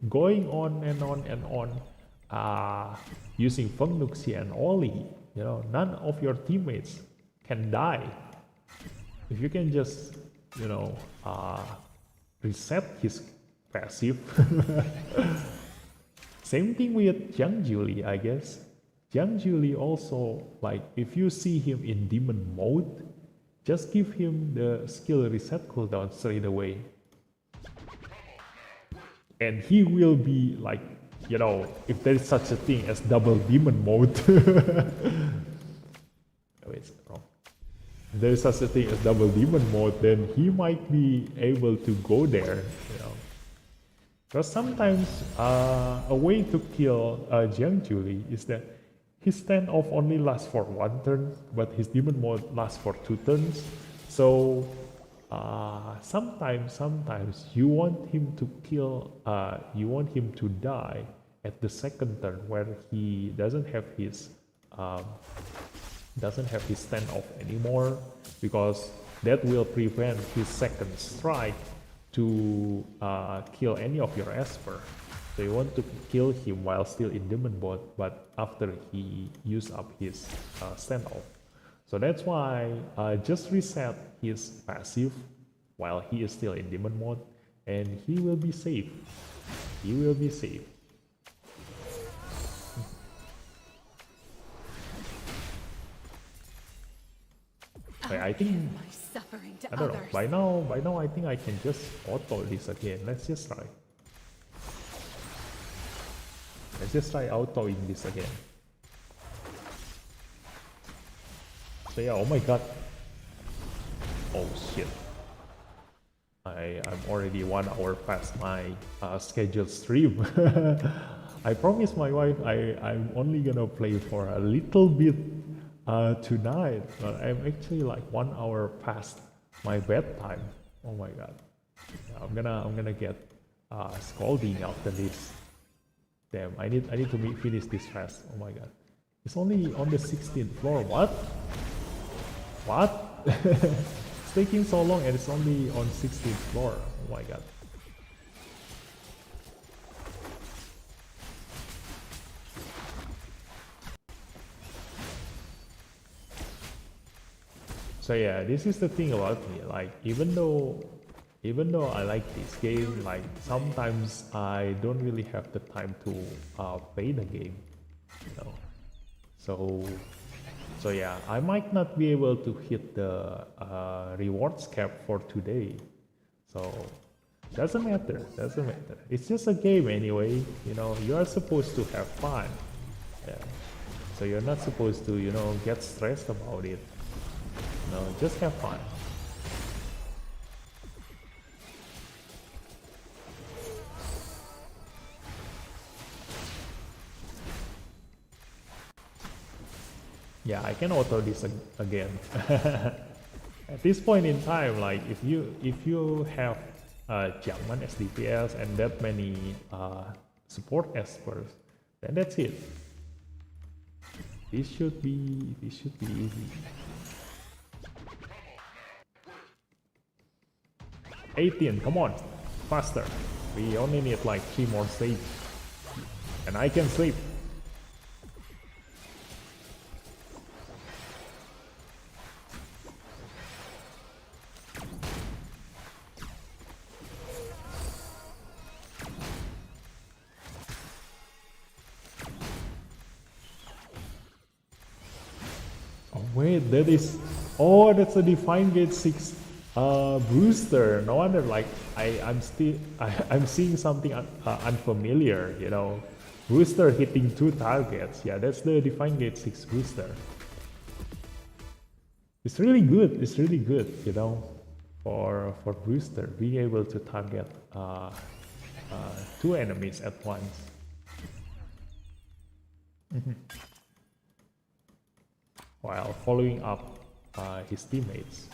Speaker 1: going on and on and on, using Feng Nuxi and Oli. You know, none of your teammates can die if you can just, you know, reset his passive. Same thing with Jiang Julie, I guess. Jiang Julie also, like, if you see him in demon mode, just give him the skill reset cooldown straight away. And he will be like, you know, if there is such a thing as double demon mode. Wait, wrong. If there is such a thing as double demon mode, then he might be able to go there, you know. Because sometimes a way to kill Jiang Julie is that his standoff only lasts for 1 turn, but his demon mode lasts for 2 turns. So sometimes you want him to kill, you want him to die, at the second turn where he doesn't have his standoff anymore, because that will prevent his second strike to kill any of your Esper. So you want to kill him while still in demon mode, but after he used up his standoff. So that's why just reset his passive while he is still in demon mode, and he will be safe. He will be safe. I think,
Speaker 2: My suffering to
Speaker 1: I don't know,
Speaker 2: others.
Speaker 1: by now I think I can just auto this again. Let's just try. Let's just try autoing this again. So yeah, oh my god. Oh shit. I'm already 1 hour past my scheduled stream. I promised my wife I'm only gonna play for a little bit tonight, but I'm actually like 1 hour past my bedtime. Oh my god. Yeah, I'm gonna get scolding after this. Damn, I need to finish this fast. Oh my god. It's only on the 16th floor. What? What? It's taking so long and it's only on 16th floor. Oh my god. So yeah, this is the thing about me. Like even though I like this game, like sometimes I don't really have the time to play the game, you know. So yeah, I might not be able to hit the rewards cap for today. So doesn't matter. It's just a game anyway. You know, you are supposed to have fun. Yeah. So you're not supposed to, you know, get stressed about it. No, just have fun. Yeah, I can auto this again. At this point in time, like if you have Jiangman as DPS and that many support espers, then that's it. This should be easy. 18, come on, faster. We only need like 3 more stages, and I can sleep. Oh wait, that is, oh, that's a Divine Gate 6 booster. No wonder, like I'm seeing something unfamiliar, you know. Booster hitting 2 targets. Yeah, that's the Divine Gate 6 booster. It's really good, you know, for booster being able to target 2 enemies at once. While following up his teammates.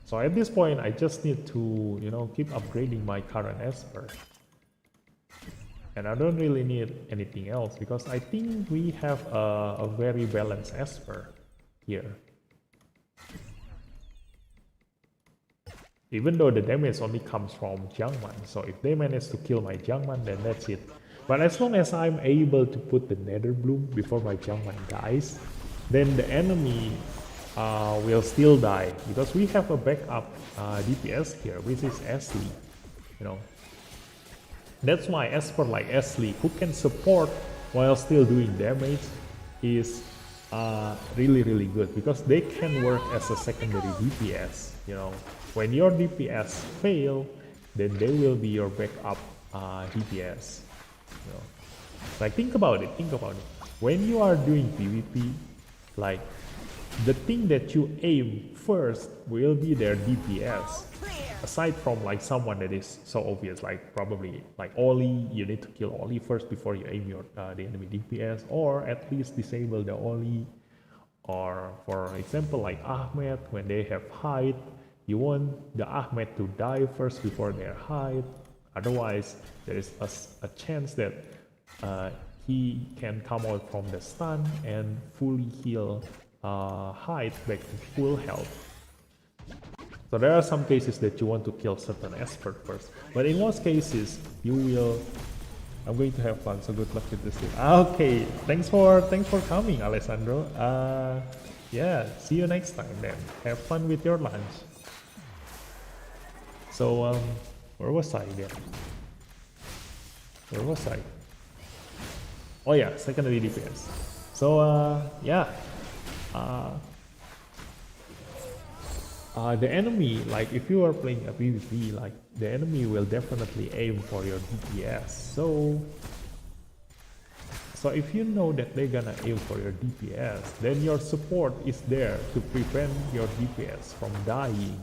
Speaker 1: So at this point, I just need to, you know, keep upgrading my current Esper. And I don't really need anything else because I think we have a very balanced Esper here. Even though the damage only comes from Jiangman, so if they manage to kill my Jiangman, then that's it. But as long as I'm able to put the Nether Bloom before my Jiangman dies, then the enemy will still die, because we have a backup DPS here, which is Ashley, you know. That's why Esper like Ashley, who can support while still doing damage, is really good, because they can work as a secondary DPS, you know. When your DPS fail, then they will be your backup DPS, you know. Like think about it. When you are doing PvP, like the thing that you aim first will be their DPS. Aside from like someone that is so obvious, like probably like Oli, you need to kill Oli first before you aim your the enemy DPS, or at least disable the Oli. Or for example, like Ahmed, when they have hide, you want the Ahmed to die first before their hide. Otherwise, there is a chance that he can come out from the stun and fully heal Hyde back to full health. So there are some cases that you want to kill certain expert first, but in most cases you will. I'm going to have fun, so good luck with this thing. Okay, thanks for coming, Alessandro. Yeah, see you next time then. Have fun with your lunch. So where was I then? Where was I? Oh yeah, secondary DPS. So yeah. The enemy, like if you are playing a PvP, like the enemy will definitely aim for your DPS. So if you know that they're gonna aim for your DPS, then your support is there to prevent your DPS from dying.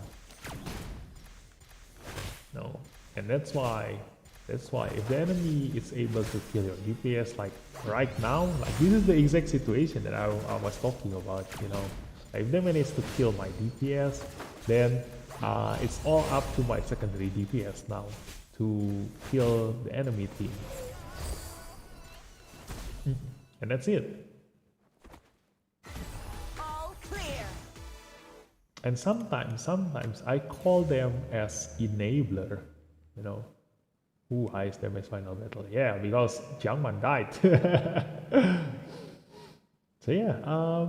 Speaker 1: No, and that's why if the enemy is able to kill your DPS like right now, like this is the exact situation that I was talking about, you know. If they manage to kill my DPS, then it's all up to my secondary DPS now to kill the enemy team. And that's it.
Speaker 4: All clear.
Speaker 1: And sometimes I call them as enabler, you know. Who highest damage final battle? Yeah, because Jiangman died. So yeah,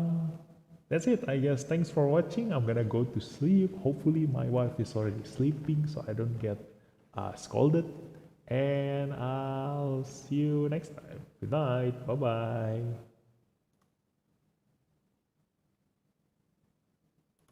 Speaker 1: that's it, I guess. Thanks for watching. I'm gonna go to sleep. Hopefully my wife is already sleeping so I don't get scolded. And I'll see you next time. Good night. Bye bye.